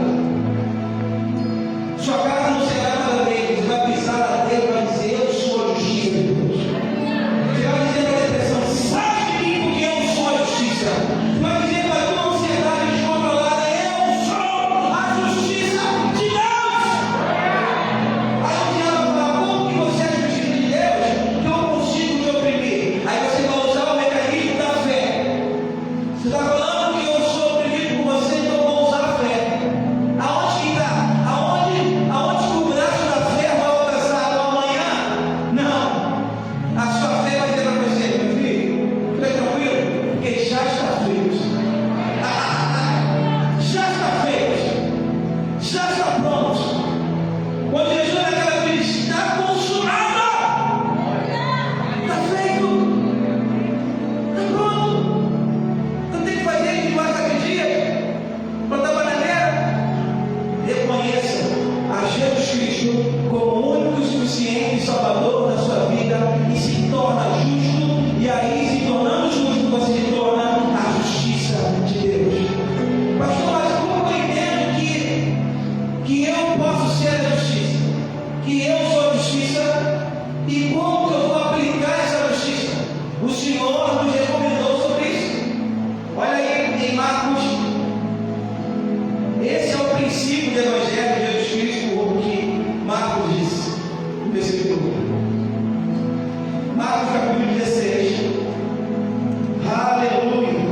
Sua casa não será nada bem, você vai pisar na terra e vai dizer: eu sou a justiça de Deus. Você vai dizer para a depressão: sai de mim porque eu sou a justiça. Você vai dizer para a tua ansiedade descontrolada: eu sou a justiça de Deus. Aí o diabo fala: como que você é a justiça de Deus? Que eu consigo te oprimir. Aí você vai usar o mecanismo da fé. Você está falando que eu sou oprimido por você, então eu vou usar a fé. Aonde que está? Aonde que o braço da fé vai alcançar amanhã? Não. A sua fé vai dizer para você: meu filho, fica tranquilo, porque já está feito. Já está feito. Já está pronto. Quando Jesus naquela vida diz: está consumado. Está feito. Está pronto. Não tem que fazer de mais aquele dia. Plantar bananeira. Reconheça a Jesus Cristo como o único e suficiente Salvador da sua vida e se torna justo. E aí, se tornando justo, você se torna a justiça de Deus. Pastor, mas como eu entendo que eu posso ser a justiça? Que eu sou a justiça? E como que eu vou aplicar essa justiça? O Senhor nos recomendou sobre isso. Olha aí em Marcos. Esse é o princípio do Evangelho de Jesus Cristo, o que Marcos disse no versículo 1. Marcos capítulo 16. Aleluia.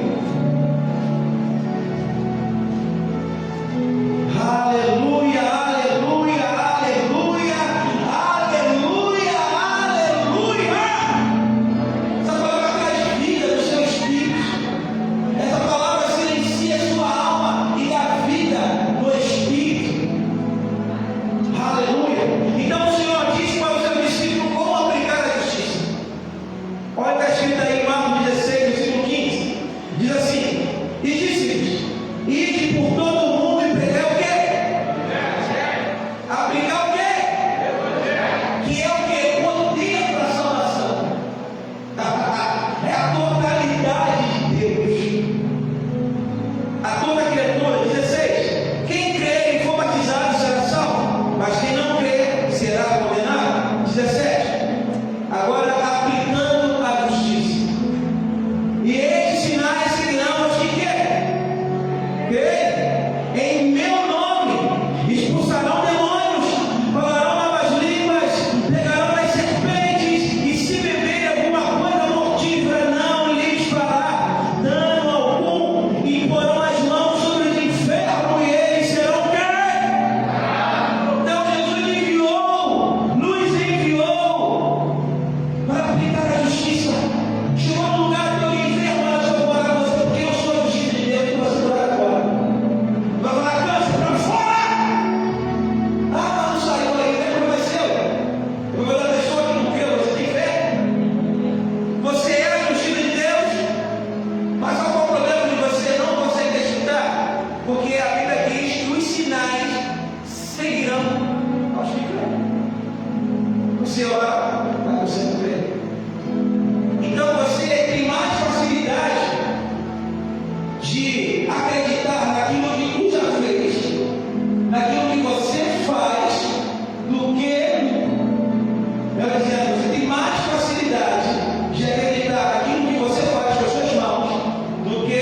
Aleluia, aleluia, aleluia, aleluia, aleluia. Você ora, mas você não crê. Então você tem mais facilidade de acreditar naquilo que tu já fez, naquilo que você faz, do que ela dizendo, você tem mais facilidade de acreditar naquilo que você faz com as suas mãos do que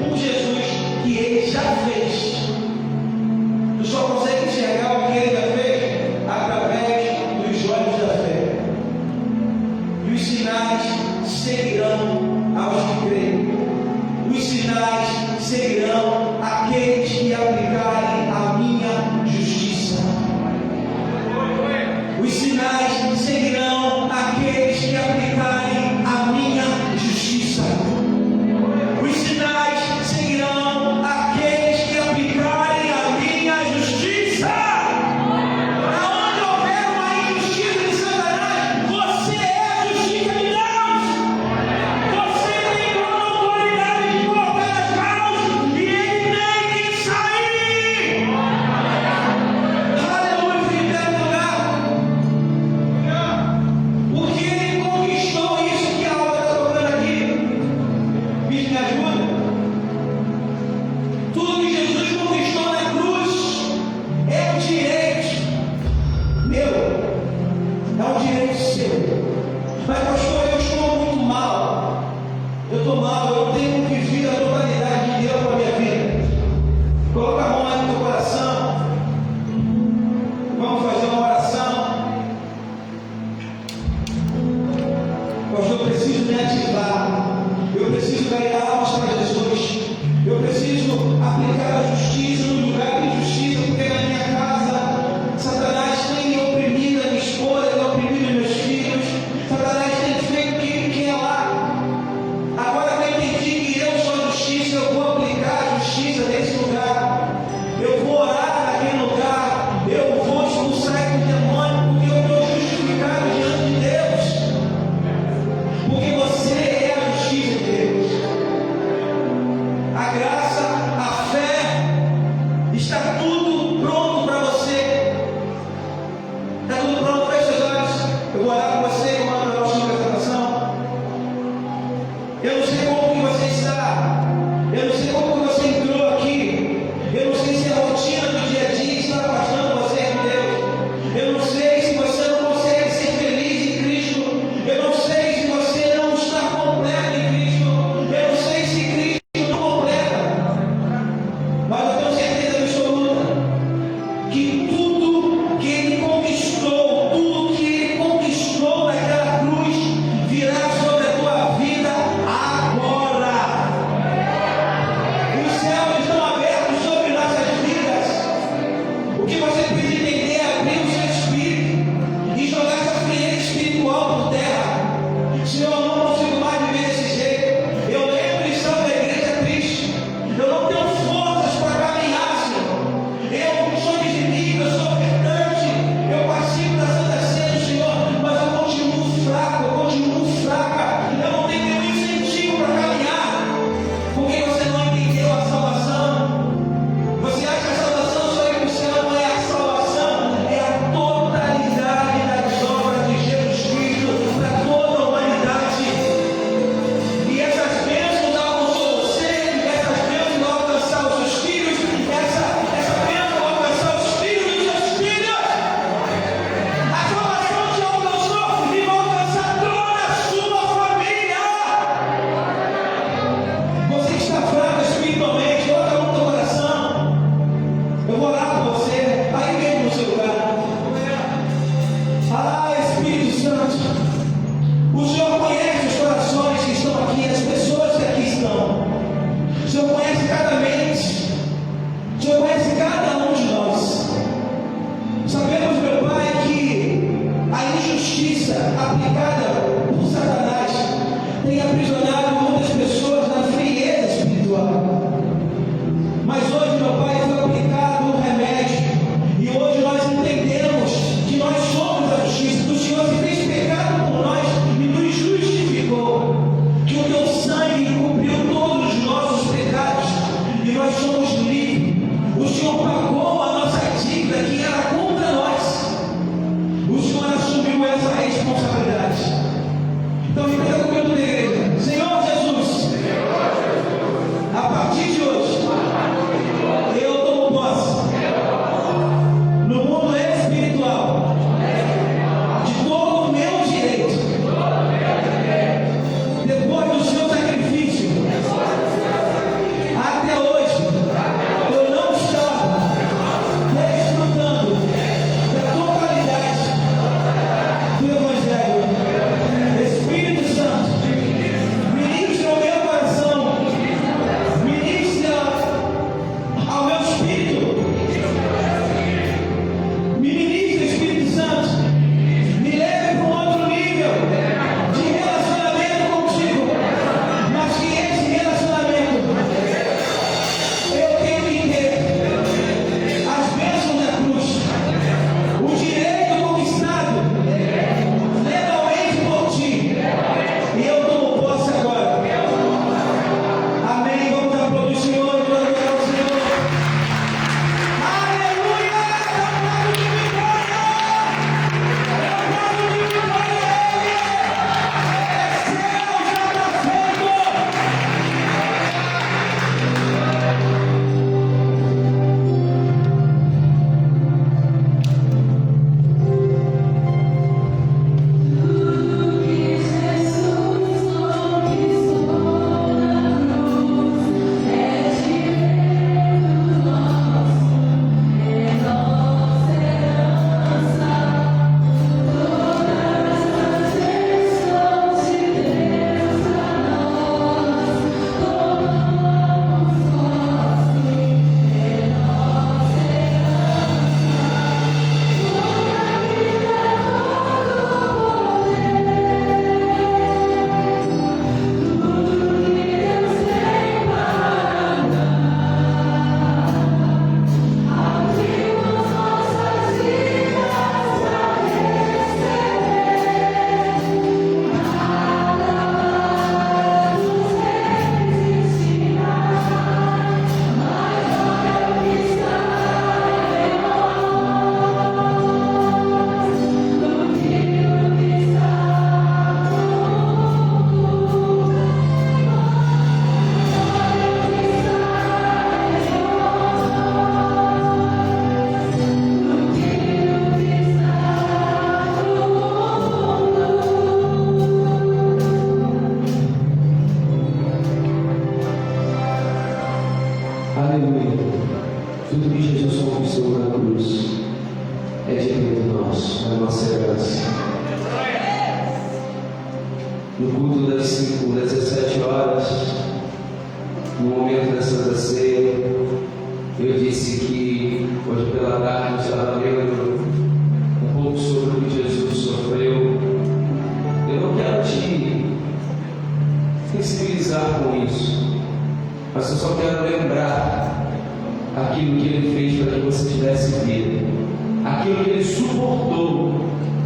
com Jesus, que ele já fez. Tu só consegue enxergar o que ele já fez através dos olhos da fé. E os sinais seguirão aos que creem. Os sinais seguirão aqueles que aplicarem a minha justiça. Os sinais seguirão aqueles que aplicarem a minha justiça. Os sinais seguirão aqueles que aplicarem a minha justiça. Aonde houver uma injustiça de Satanás, você é a justiça de Deus. Você tem toda a autoridade de colocar as mãos e ele tem que sair. Aleluia, em primeiro lugar. Porque ele conquistou isso que a aula está tocando aqui. Me ajuda? Tudo que Jesus conquistou na cruz é um direito meu, é um direito seu. Mas pastor, eu estou muito mal. Eu estou mal, eu não tenho vivido a totalidade de Deus para a minha vida. Coloca a mão aí no teu coração. Vamos fazer uma oração. Pastor, eu preciso me ativar. Eu preciso ganhar almas para Jesus. Eu preciso aplicar a justiça no lugar de injustiça, porque na minha casa Satanás tem me oprimido, a minha esposa tem oprimido meus filhos. Satanás tem feito o que ele quer lá. Agora que eu entendi que eu sou a justiça, eu vou aplicar a justiça nesse lugar. Eu vou orar naquele lugar. Eu vou expulsar aquele demônio, porque eu estou justificado diante de Deus. Porque você é a justiça de Deus. A graça, a fé, está tudo pronto para você. Está tudo pronto, feche os olhos. Eu vou orar com você, comando a nossa apresentação. Eu não sei como que você está. Eu não sei como que você entrou aqui. Eu não sei se a rotina do dia a dia está afastando você de Deus. Eu não sei se você não consegue ser feliz em Cristo. Eu não sei se você não está completo em Cristo. Eu não sei se Cristo não completa. Mas eu tenho certeza absoluta que tudo que ele conquistou naquela cruz, virá sobre a tua vida agora. Os céus estão abertos sobre nossas vidas. O que você precisa entender é abrir o seu espírito e jogar essa frieza espiritual por terra. Senhor, eu não consigo mais viver desse jeito. Eu lembro de estar na igreja triste. Eu não tenho forças para caminhar, Senhor. Eu sou desinido, eu sou ofertante. Eu participo da Santa Ceia, Senhor, mas eu continuo fraco, eu continuo fraca. Eu não tenho nenhum incentivo para caminhar. Porque você não entendeu a salvação. Você acha que a salvação só ir para o céu? Não é a salvação, é a totalidade das obras de Jesus Cristo para toda a humanidade. E essas bênçãos alcançou você, essas bênçãos vão alcançar os seus filhos, essa bênção vai alcançar os filhos dos seus filhos. A salvação te alcançou e vai alcançar toda a sua família. Você que está fraco espiritualmente, coloca a mão no teu coração. Eu vou orar por você, aí mesmo no seu lugar. Ah, Espírito Santo, o Senhor conhece os corações que estão aqui, as pessoas que aqui estão. O Senhor conhece cada mente. O Senhor conhece cada um de nós. Sabemos, meu Pai, que a injustiça aplicada por Satanás tem aprisionado muitas pessoas na frieza espiritual. Mas hoje, meu Pai, foi aplicado um remédio. E hoje nós entendemos que nós somos a justiça. O Senhor se fez pecado por nós e nos justificou. Que o teu sangue cobriu todos os nossos pecados e nós somos livres. O Senhor pagou a nossa dívida que era contra nós. O Senhor assumiu essa no culto das 17 horas, no momento da Santa Ceia, eu disse que hoje pela tarde eu estava lendo um pouco sobre o que Jesus sofreu. Eu não quero te sensibilizar com isso, mas eu só quero lembrar aquilo que Ele fez para que você tivesse vida, aquilo que Ele suportou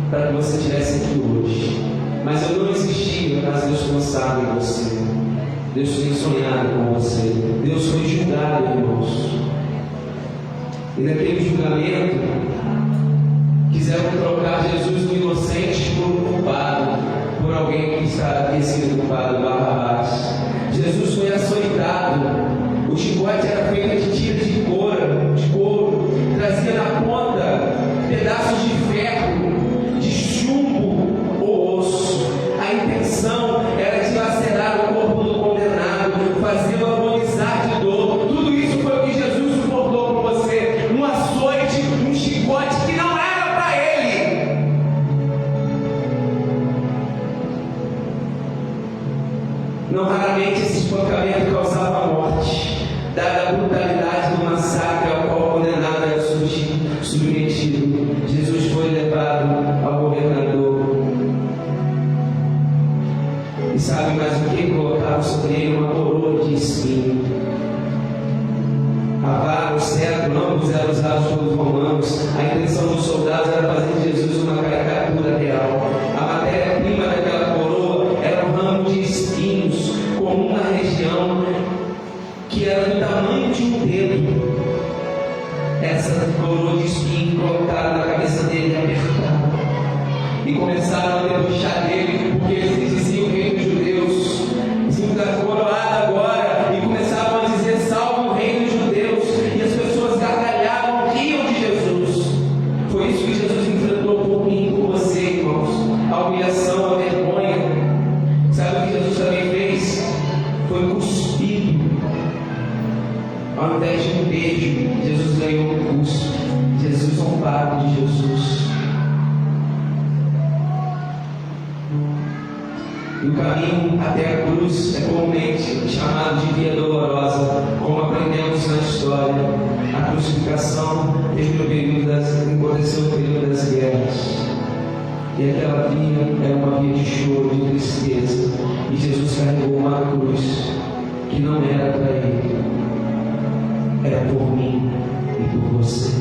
para que você estivesse aqui hoje. Mas eu não existia, mas Deus pensava em você. Deus tem sonhado com você. Deus foi julgado, irmãos. E naquele julgamento, quiseram trocar Jesus do inocente por um culpado, por alguém que tinha sido culpado, Barrabás. Jesus foi açoitado. O chicote era feito de tira de couro, trazia na ponta pedaços de ferro, de chumbo ou osso. A intenção era dilacerar o corpo do condenado, fazê-lo agonizar de dor. Tudo isso foi o que Jesus suportou por você. Um açoite, um chicote que não era para Ele. Não raramente esse espancamento causava a morte, dada a brutalidade do massacre ao qual o condenado era submetido. Jesus foi levado ao governador. E sabe mais o que? Colocava sobre ele uma coroa de espinho. A vara, o cetro, ambos eram usados pelos romanos. A intenção dos soldados era fazer de Jesus uma caricatura real. A matéria-prima daquela coroa era um ramo de espinhos, comum na região, que era do tamanho de um dedo. Essa coroa de espinho colocaram na cabeça dele e apertaram. E começaram a debochar dele, porque eles diziam que os judeus diziam da coroada agora, e começavam a dizer: salve o reino dos judeus. E as pessoas gargalhavam, riam de Jesus. Foi isso que Jesus enfrentou por mim e por você, irmãos. A humilhação, a vergonha. Sabe o que Jesus também fez? Foi cuspido. Ao invés de um beijo, Jesus ganhou um cuspe. Jesus é um pago de Jesus. E o caminho até a cruz é comumente chamado de via dolorosa, como aprendemos na história. A crucificação teve o período aconteceu no período das guerras. E aquela via era uma via de choro, de tristeza. E Jesus carregou uma cruz que não era para Ele, era por mim e por você.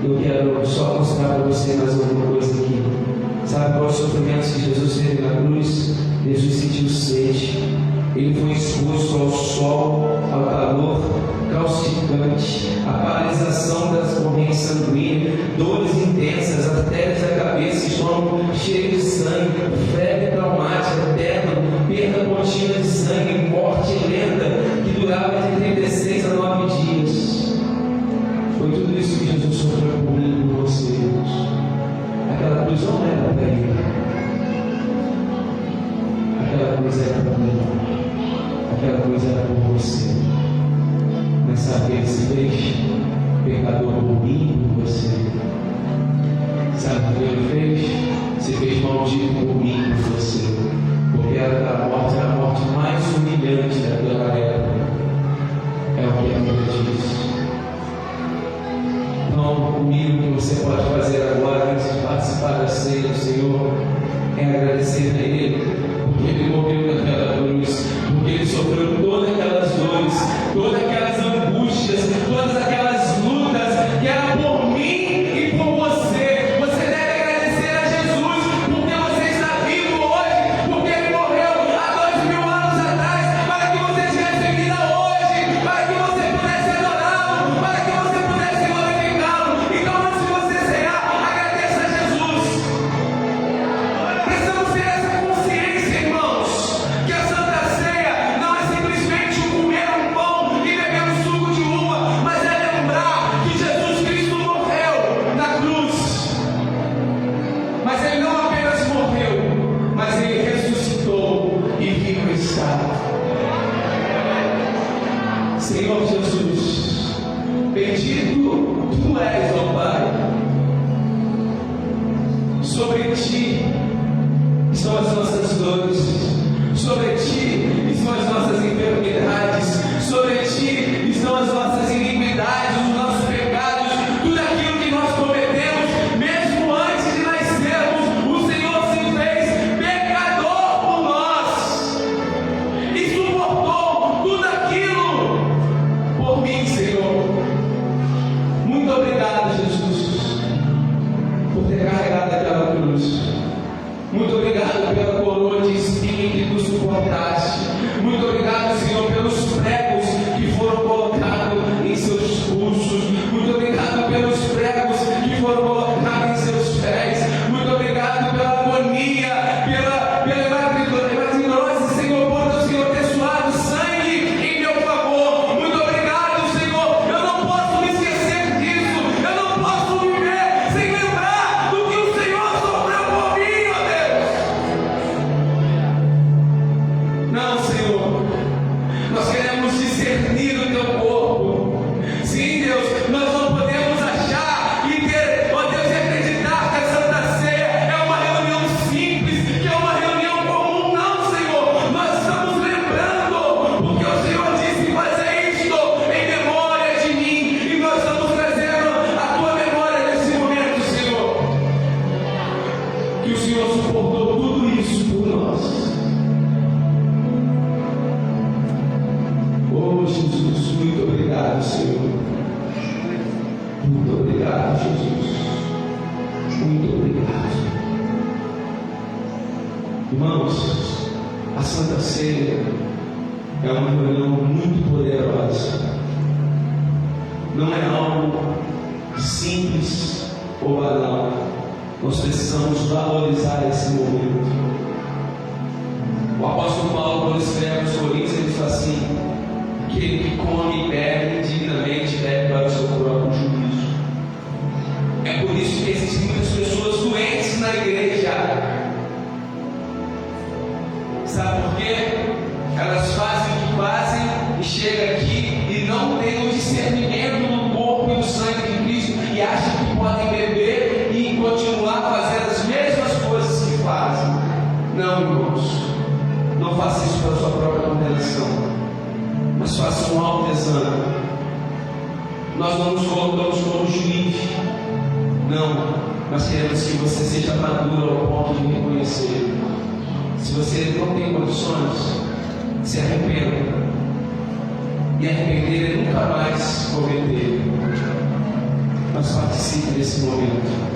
Eu quero só mostrar para você mais alguma coisa aqui. Sabe qual é o sofrimento que Jesus teve na cruz? Jesus sentiu sede. Ele foi exposto ao sol, ao calor causticante, a paralisação das correntes sanguíneas, dores intensas, as artérias da cabeça, estômago cheio de sangue, febre traumática, eterna, perda contínua de sangue, morte lenta, que durava de 36 a 9 dias. Foi tudo isso que Jesus sofreu por mim e por você, irmãos. Aquela cruz não era para Ele. Aquela cruz era para mim. Aquela cruz era por você. Mas sabe o que Ele se fez? Pecador por mim e por você. Sabe o que Ele fez? Se fez maldito por mim e por você. Porque a morte era a morte mais humilhante daquela época. É o que a Bíblia diz. Então, comigo, o que você pode fazer agora, antes de participar da ceia do Senhor, é agradecer a Ele, porque Ele morreu naquela cruz, porque Ele sofreu todas aquelas dores, todas aquelas angústias, todas aquelas lutas, que eram por mim e por você. Você deve agradecer a Jesus, porque você está vivo hoje, porque Ele morreu há 2000 anos atrás, para que você tivesse vida hoje, para que você pudesse adorá-lo, para que você pudesse glorificá-lo. Então, antes de você cear, ter carregado aquela cruz. Muito obrigado pela coroa de espinho que tu suportaste. Muito obrigado, Senhor, pelos pregos que foram colocados em seus pulsos. Muito obrigado pelos pregos que foram colocados em seus pés. Muito obrigado pela agonia, pela hematidrose, Senhor, por o Senhor ter suado sangue em meu favor. Muito obrigado, Senhor. Eu não posso me esquecer disso. Eu não posso viver sem lembrar do que o Senhor sofreu por mim, ó Deus. Não, Senhor. Nós queremos discernir o teu corpo. Sim, Deus, nós não podemos achar e ter, ó Deus, e acreditar que a Santa Ceia é uma reunião simples, que é uma reunião comum. Não, Senhor, nós estamos lembrando, porque o Senhor disse: fazer isto em memória de mim, e nós estamos trazendo a tua memória nesse momento, Senhor, que o Senhor suportou tudo isso por nós. Oh, Jesus, muito obrigado, Senhor. Muito obrigado, Jesus. Muito obrigado. Irmãos, a Santa Ceia é uma reunião muito poderosa. Não é algo simples ou banal. Nós precisamos valorizar esse momento. O apóstolo Paulo, quando escreve aos Coríntios, ele diz assim: aquele que come e bebe indignamente deve para o seu próprio juízo. É por isso que existem muitas pessoas doentes na igreja. Sabe por quê? Elas fazem o que fazem e chegam aqui e não têm o discernimento do corpo e do sangue de Cristo e acham que podem beber e continuar fazendo as mesmas coisas que fazem. Não, irmãos. Não faça isso pela sua própria condenação, mas faça um autoexame. Nós não nos colocamos como juiz, não, mas queremos que você seja maduro ao ponto de reconhecer. Se você não tem condições, se arrependa. E arrepender é nunca mais cometer. Mas participe desse momento.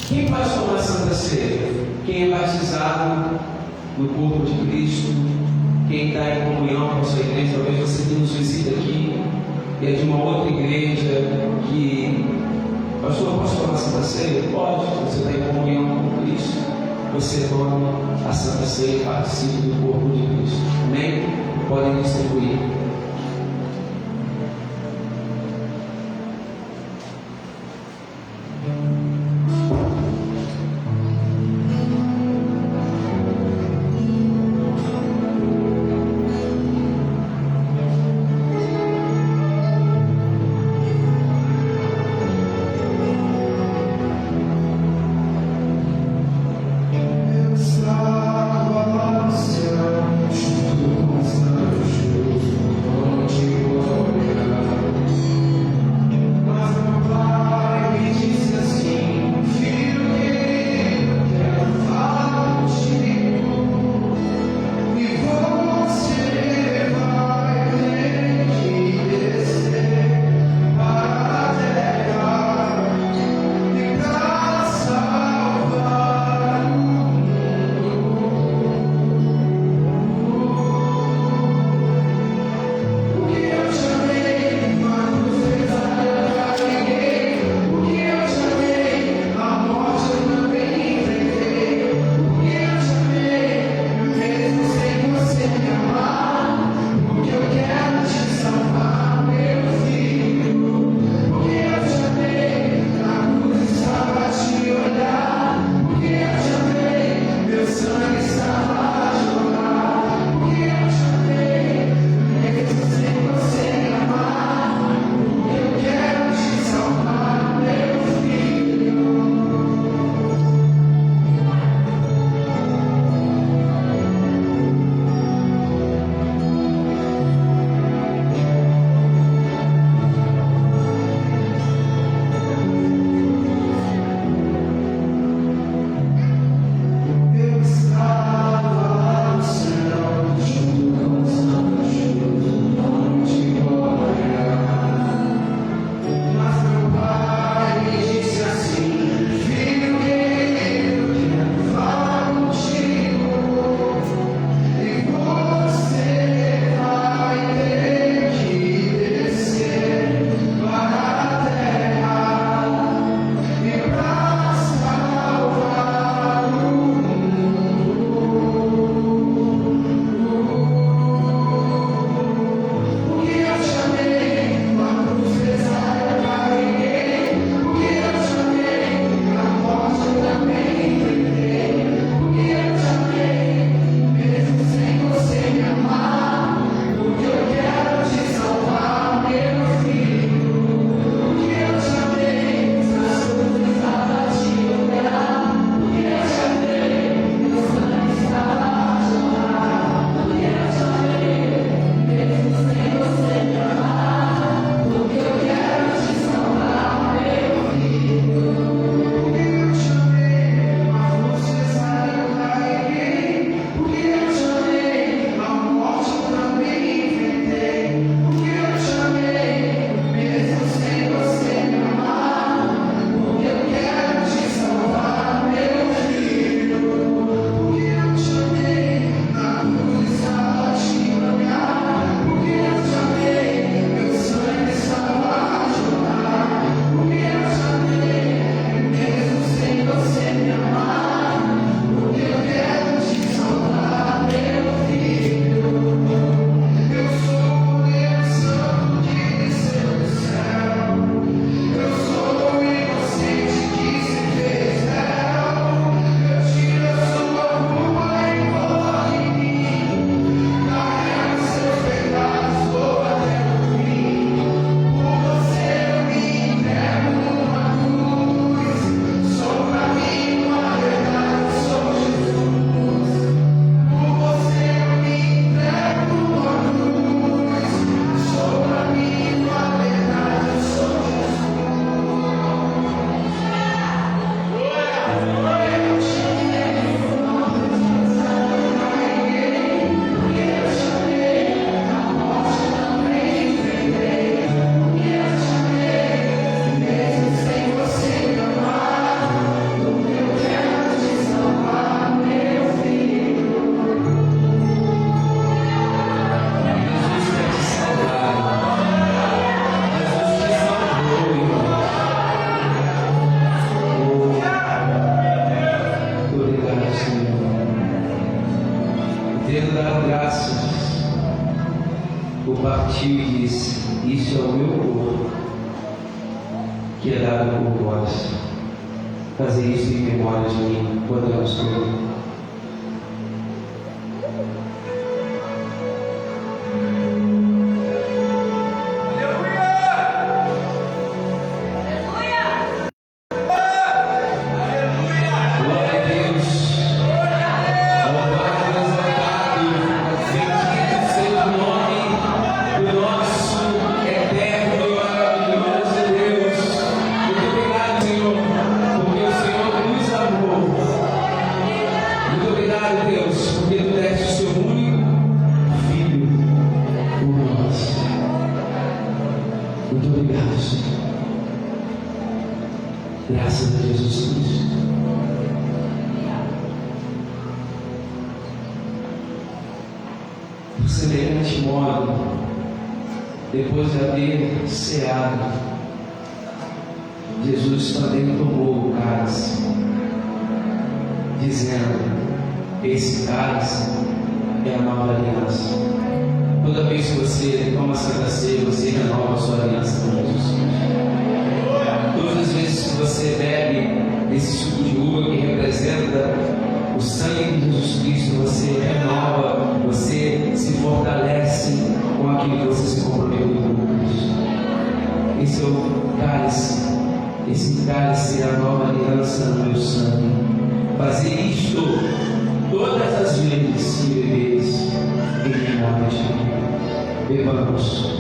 Quem pode tomar a Santa Ceia? Quem é batizado no corpo de Cristo, quem está em comunhão com a sua igreja. Talvez você que nos visita aqui e é de uma outra igreja que, pastor, posso tomar a Santa Ceia? Pode. Você está em comunhão com Cristo, você toma a Santa Ceia e participa do corpo de Cristo. Amém? Podem distribuir. Salva-se, junto com os anjos. Isso é o meu corpo, que é dado por vós. Fazer isso em memória de mim. Podemos comer. Graças a Jesus Cristo. Por semelhante modo, depois de haver ceado, Jesus também tomou o cálice, dizendo: esse cálice é a nova aliança. Toda vez que você toma a Santa Ceia, você renova a sua aliança com Jesus Cristo. Todas as vezes que você bebe esse suco de uva que representa o sangue de Jesus Cristo, você renova, você se fortalece com aquilo que você se comprometeu com Cristo. Esse é o cálice. Esse cálice é a nova aliança no meu sangue. Fazer isto todas as vezes que bebeis em memória de mim. Bebamos.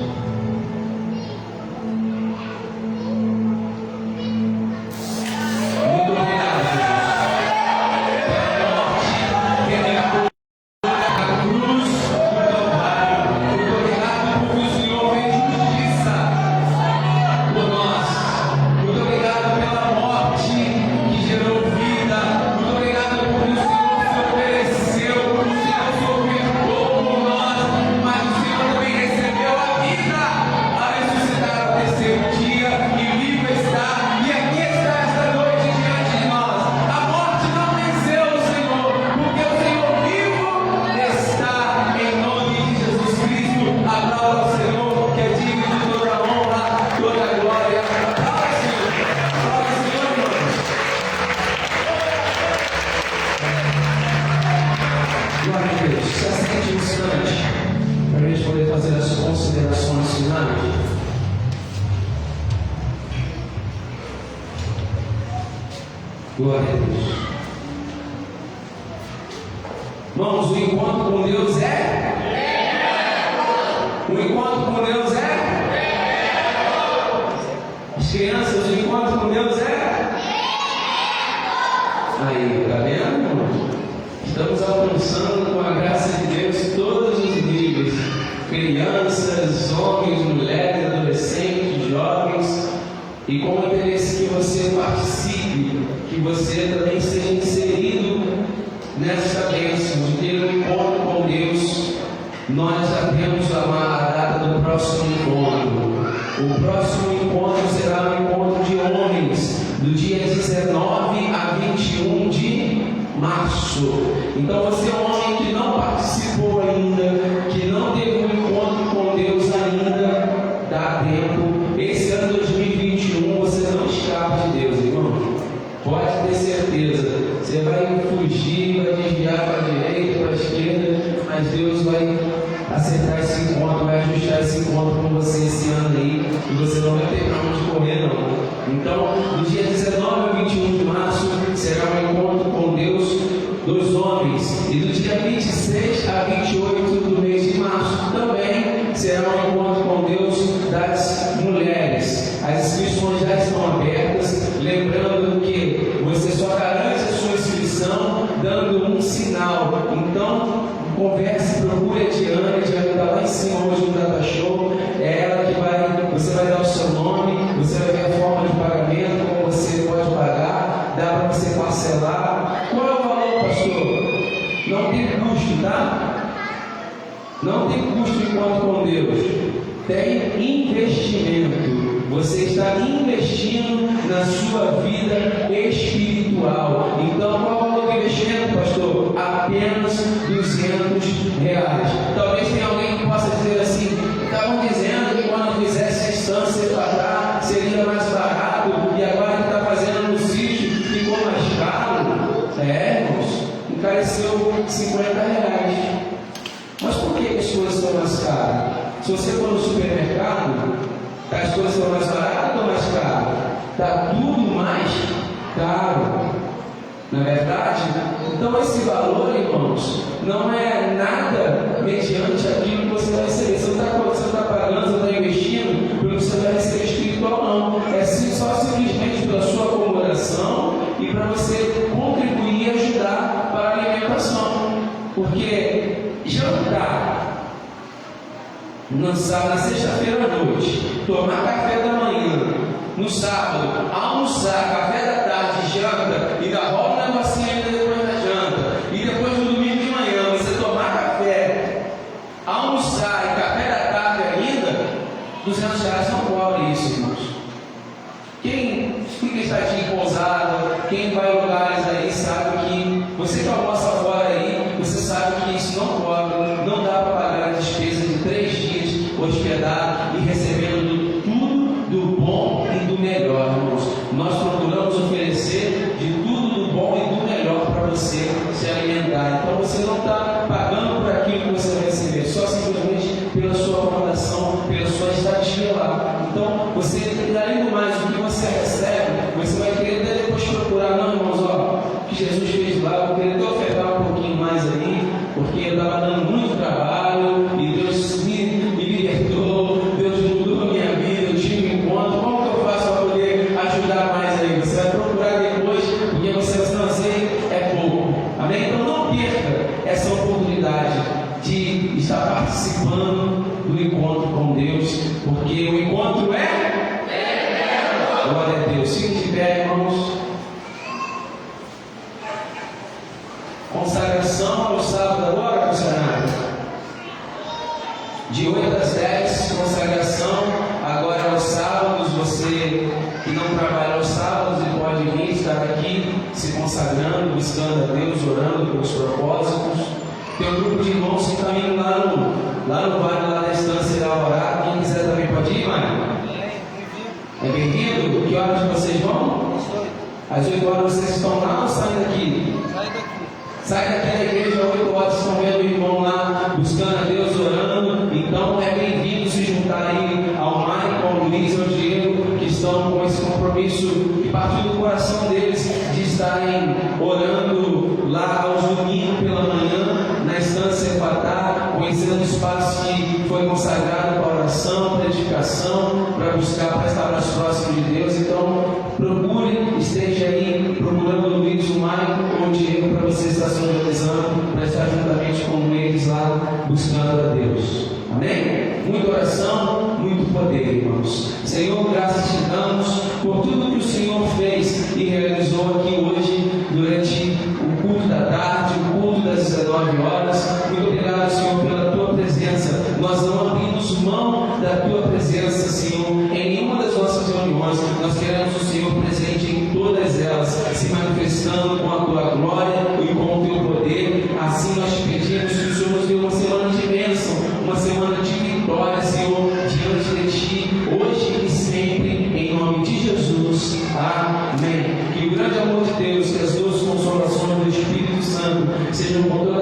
Para a gente poder fazer as considerações finais. Glória a Deus. Irmãos, o encontro com Deus é? O encontro com Deus é? As crianças, o encontro com Deus é? Aí, tá vendo, irmãos? Estamos alcançando com a graça de Deus todos os níveis: crianças, homens, mulheres, adolescentes, jovens. E com o interesse que você participe, que você também seja inserido nessa bênção de ter um encontro com Deus. Nós já temos a data do próximo encontro. O próximo encontro será um encontro de homens, do dia 19 a 21 de março. Então você é um homem que não participou ainda, que não teve um encontro com Deus ainda, dá tempo. Esse ano 2021 você não escapa de Deus, irmão. Pode ter certeza. Você vai fugir, vai desviar para a direita, para a esquerda, mas Deus vai acertar esse encontro, vai ajustar esse encontro com você esse ano aí, e você não vai ter para onde correr, não. Então, no dia 19 a 21 de março será um encontro com Deus dos homens, e do dia 26 a 28 do mês de março também será um encontro com Deus das mulheres. As inscrições já estão abertas, lembrando que você só garante a sua inscrição dando um sinal. Então, converse, procure a Diana está lá em cima hoje no Data Show. É ela que você vai dar o seu nome, você vai ver a forma de pagamento, como você pode pagar, dá para você parcelar. Qual é o valor, pastor? Não tem custo, tá? Não tem custo enquanto com Deus. Tem investimento. Você está investindo na sua vida espiritual. Então, qual é o valor do investimento, pastor? Apenas R$200. Talvez tenha alguém que possa dizer assim: estavam dizendo que quando eu fizesse distância para seria mais barato e agora que está fazendo no sítio ficou mais caro. Irmãos, encareceu R$50. Mas por que as coisas estão mais caras? Se você for no supermercado, as coisas estão mais baratas ou mais caras? Está tudo mais caro. Na verdade, então esse valor, irmãos, não é nada mediante aquilo que você vai receber. Você não está pagando, você está investindo pelo que você vai receber espiritual, não. É só simplesmente pela sua acomodação e para você contribuir e ajudar para a alimentação. Porque jantar na sexta-feira à noite, tomar café da manhã, no sábado, almoçar, café da tarde, janta, e dar rola um negocinho ainda depois da janta, e depois no domingo de manhã você tomar café, almoçar e café da tarde ainda, R$200 não cobre isso, irmãos. Quem fica estadia em pousada, quem vai em lugares aí, sabe que você que almoça fora aí, você sabe que isso não cobre, não dá para pagar a despesa de 3 dias hospedado e recebendo tudo do bom e do melhor, irmãos. Nós procuramos oferecer de tudo do bom e do melhor para você se alimentar. Então você não está pagando por aquilo que você vai receber, só simplesmente pela sua acomodação, pela sua estadia lá. Então você, além do mais, o que você recebe, você vai querer até depois procurar, não, irmãos, o que Jesus fez lá, eu vou querer até ofertar um pouquinho mais aí, porque eu estava dando muito trabalho e Deus me libertou, Deus mudou a minha vida, eu tive um encontro, como que eu faço para poder ajudar mais aí? Você vai procurar depois, porque você vai fazer é pouco. Amém? Então não perca essa oportunidade de estar participando do encontro com Deus, porque o encontro é glória a Deus. Fique de pé, irmãos. Consagração ao sábado agora, funcionário. De 8 às 10, consagração. Agora aos sábados, você que não trabalha aos sábados e pode vir estar aqui se consagrando, buscando a Deus, orando pelos propósitos. Tem um grupo de irmãos que estão indo lá no vale, lá da Estância da Alvorada. Quem quiser também pode ir, mãe? É bem-vindo? Que horas vocês vão? Às 8 horas vocês estão lá ou saem daqui? Sai daqui da igreja às 8 horas, estão vendo o irmão lá, buscando a Deus, orando. Então é bem-vindo se juntar aí ao Maicon, ao Luiz, ao Diego, que estão com esse compromisso que partiu do coração deles de estarem orando lá aos domingos pela manhã, na Estância Equatar, conhecendo o espaço que foi consagrado para oração, para edificação, para buscar, para estar mais próximo de Deus. Então procure, esteja aí procurando o Luiz, o Maicon ou o Diego para você estar se organizando, para estar juntamente com eles lá buscando a Deus. Amém? Muita oração, muito poder, irmãos. Senhor, graças te damos por tudo que o Senhor fez e realizou aqui hoje durante o culto da tarde, o culto das 19 horas. Muito obrigado, Senhor, pela tua presença. Nós não abrimos mão da tua presença, Senhor, em nenhuma das nossas reuniões. Nós queremos o Senhor presente em todas elas, se manifestando com a tua glória e com o teu poder. Assim nós te pedimos que o Senhor nos dê uma semana de bênção, uma semana de vitória, Senhor, diante de ti, hoje e sempre, em nome de Jesus. Amém. Que o grande amor de Deus, que as duas consolações do Espírito Santo sejam com todos